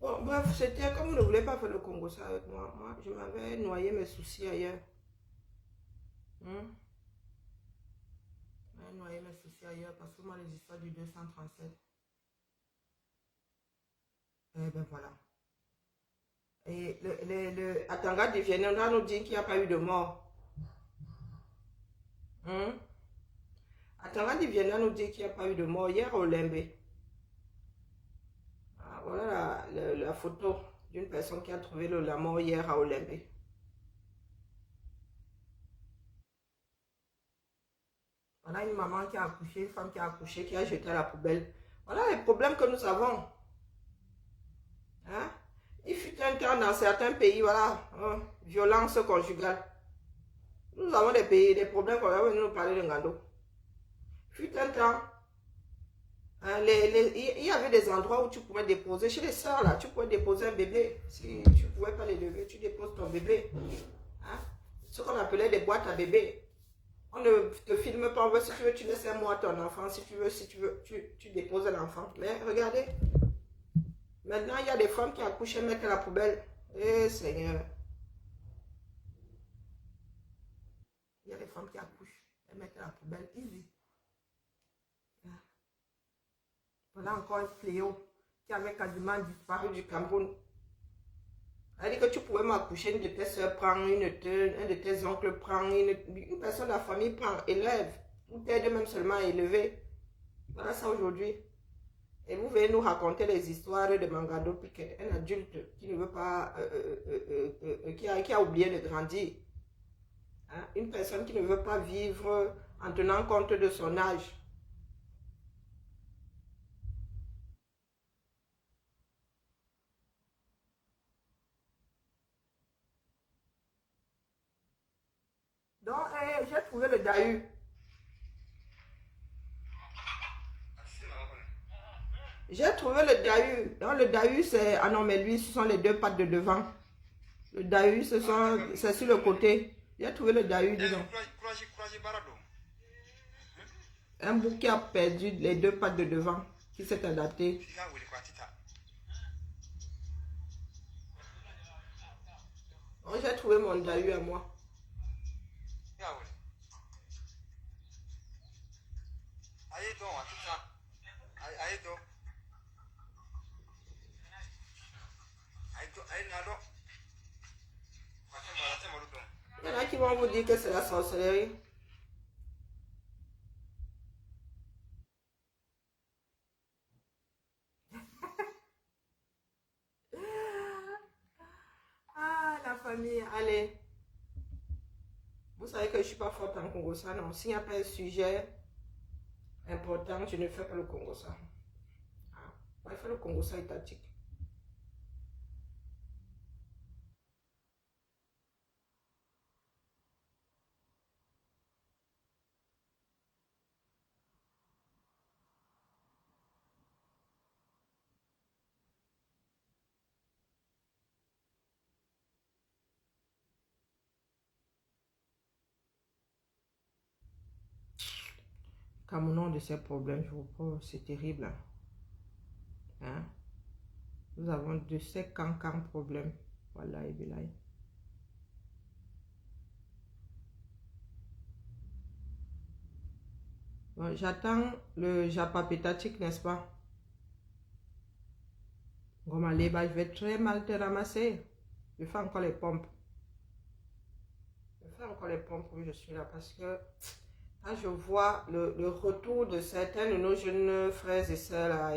Bon, bref, c'était comme vous ne voulez pas faire le Congo ça avec moi. Moi, je m'avais noyé mes soucis ailleurs. Hmm? Je m'avais noyé mes soucis ailleurs parce que moi, les histoires du 237. Eh ben voilà. Et Atanga Divienne, on nous dit qu'il n'y a pas eu de mort. Hmm? Atanga Divienne nous dit qu'il n'y a pas eu de mort hier au Lembe. Ah, voilà la photo d'une personne qui a trouvé la mort hier à Olembe. Voilà une maman qui a accouché, une femme qui a accouché, qui a jeté à la poubelle. Voilà les problèmes que nous avons. Hein? Il fut un temps dans certains pays, voilà, hein, violence conjugale. Nous avons des pays, des problèmes qu'on va venir nous parler de Ngando. Il fut un temps, hein, il y avait des endroits où tu pouvais déposer, chez les sœurs là, tu pouvais déposer un bébé. Si tu ne pouvais pas l'élever, tu déposes ton bébé. Hein? Ce qu'on appelait des boîtes à bébé. On ne te filme pas, si tu veux, tu laisses un mois ton enfant, si tu veux, tu déposes l'enfant. Mais regardez, maintenant il y a des femmes qui accouchent et mettent à la poubelle. Eh Seigneur. Il y a des femmes qui accouchent et mettent à la poubelle. Easy. Voilà encore un fléau qui avait quasiment disparu du Cameroun. Elle dit que tu pouvais m'accoucher, une de tes soeurs prend, un de tes oncles prend, une personne de la famille prend, élève, ou t'aide même seulement à élever. Voilà ça aujourd'hui. Et vous venez nous raconter les histoires de Mangado Piquet, un adulte qui ne veut pas, qui a oublié de grandir. Hein? Une personne qui ne veut pas vivre en tenant compte de son âge. Donc, j'ai trouvé le Dahu. J'ai trouvé le Dahu. Donc, le Dahu, c'est... Ah non, mais lui, ce sont les deux pattes de devant. Le Dahu, c'est sur le côté. J'ai trouvé le Dahu, disons. Un bouc qui a perdu les deux pattes de devant, qui s'est adapté. Oh, j'ai trouvé mon Dahu à moi. Yeah, well. How you doing? How you doing? Il y en a qui vont vous dire que c'est la sorcellerie. Ah, la famille, allez. Vous savez que je ne suis pas forte en Congo, ça, non. S'il n'y a pas un sujet important, je ne fais pas le Congo, ça. Ah, on va faire le Congo, ça étatique. Cameroun de ces problèmes, je vous promets, c'est terrible. Hein? Nous avons de ces cancans problèmes. Voilà, et bien. Bon, j'attends le Japa pétatique, n'est-ce pas? Je vais très mal te ramasser. Je fais encore les pompes. Je fais encore les pompes, oui, je suis là parce que quand je vois le retour de certains de nos jeunes frères et sœurs là,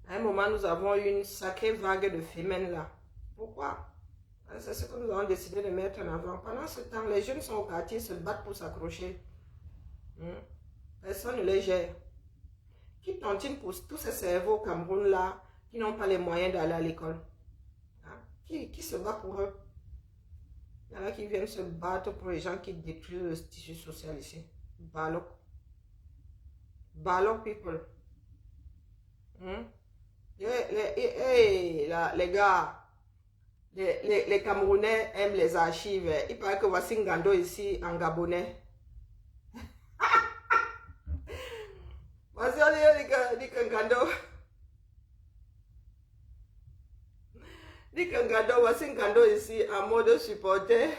à un moment, nous avons eu une sacrée vague de femelles là. Pourquoi? C'est ce que nous avons décidé de mettre en avant. Pendant ce temps, les jeunes sont au quartier, se battent pour s'accrocher. Personne ne les gère. Qui tontine pour tous ces cerveaux au Cameroun là, qui n'ont pas les moyens d'aller à l'école? Hein? Qui se bat pour eux? Il y en a qui viennent se battre pour les gens qui détruisent le tissu social ici. Balok. Balok people. Les gars, les Camerounais aiment les archives. Il paraît que voici Ngando ici en Gabonais. Voici on dit que Ngando. Dit que Ngando, voici Ngando ici en mode supporter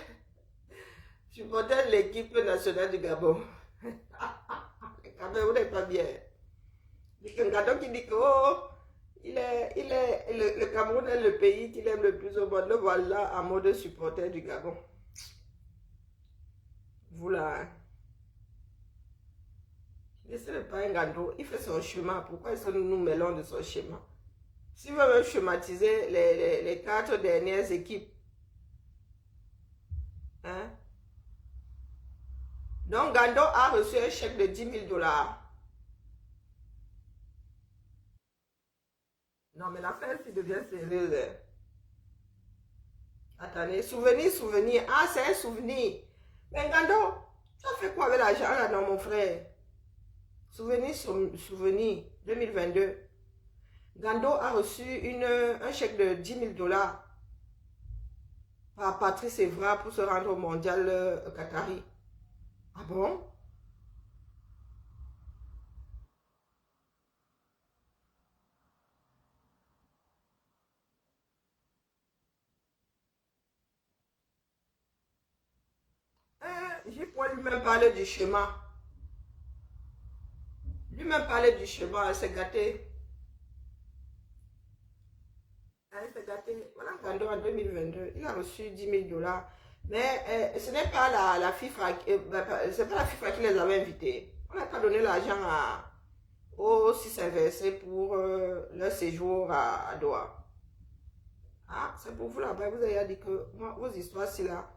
l'équipe nationale du Gabon. Le Cameroun n'est pas bien. Dit que Ngando qui dit que le Cameroun est le pays qu'il aime le plus au monde. Le voilà en mode supporter du Gabon. Vous là, hein? Laissez-le pas un Ngando. Il fait son chemin. Pourquoi est-ce que nous nous mêlons de son chemin? Si vous veut schématiser les 4 dernières équipes, hein? Donc, Gando a reçu un chèque de 10 000 $. Non, mais l'affaire qui devient sérieuse. Attendez, souvenir. Ah, c'est un souvenir. Mais Gando, tu as fait quoi avec l'argent là, non, mon frère? Souvenir, 2022. Gando a reçu un chèque de 10 000 $ par Patrice Evra pour se rendre au mondial Qatari. Ah bon? J'ai pas lui-même parlé du chemin. Lui-même parler du chemin, elle s'est gâtée. Elle s'est gâtée. Voilà, Gando en 2022, il a reçu 10 000 $. Mais ce n'est pas la FIFA, c'est pas la FIFA qui les avait invités. On n'a pas donné l'argent aux 6 inversés pour leur séjour à Doha. Ah, c'est pour vous là-bas, vous avez dit que moi, vos histoires, c'est là.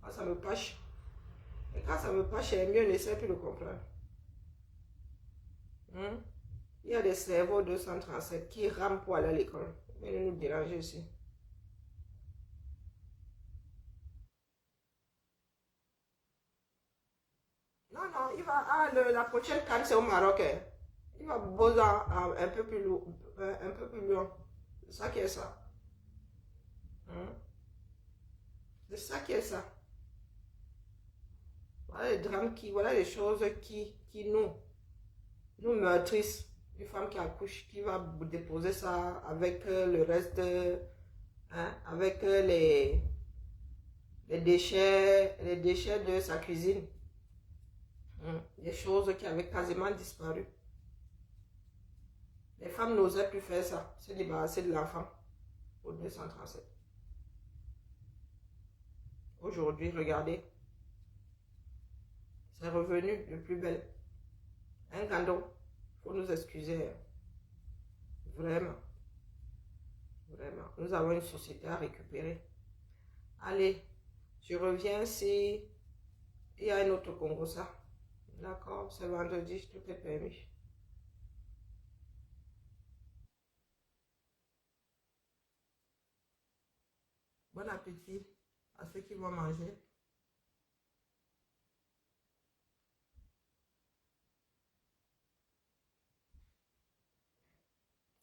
Ah, ça me pâche. Et quand ça me pâche, c'est mieux, n'essaie plus de comprendre. Il y a des cerveaux 237 qui rament pour aller à l'école. Venez nous déranger ici. Non, non, il va. Ah, la prochaine canne, c'est au Maroc. Hein. Il va bosser un peu plus loin. Un peu plus loin. C'est ça qui est ça. C'est ça qui est ça. Voilà les drames voilà les choses qui nous meurtrissent. Une femme qui accouche, qui va déposer ça avec le reste, hein, avec les déchets de sa cuisine. Des choses qui avaient quasiment disparu. Les femmes n'osaient plus faire ça, se débarrasser de l'enfant au 237. Aujourd'hui, regardez, c'est revenu de plus belle. Un cadeau, il faut nous excuser. Vraiment, vraiment. Nous avons une société à récupérer. Allez, je reviens si il y a un autre Congo ça. D'accord, c'est vendredi, tout est permis. Bon appétit à ceux qui vont manger.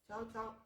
Ciao, ciao.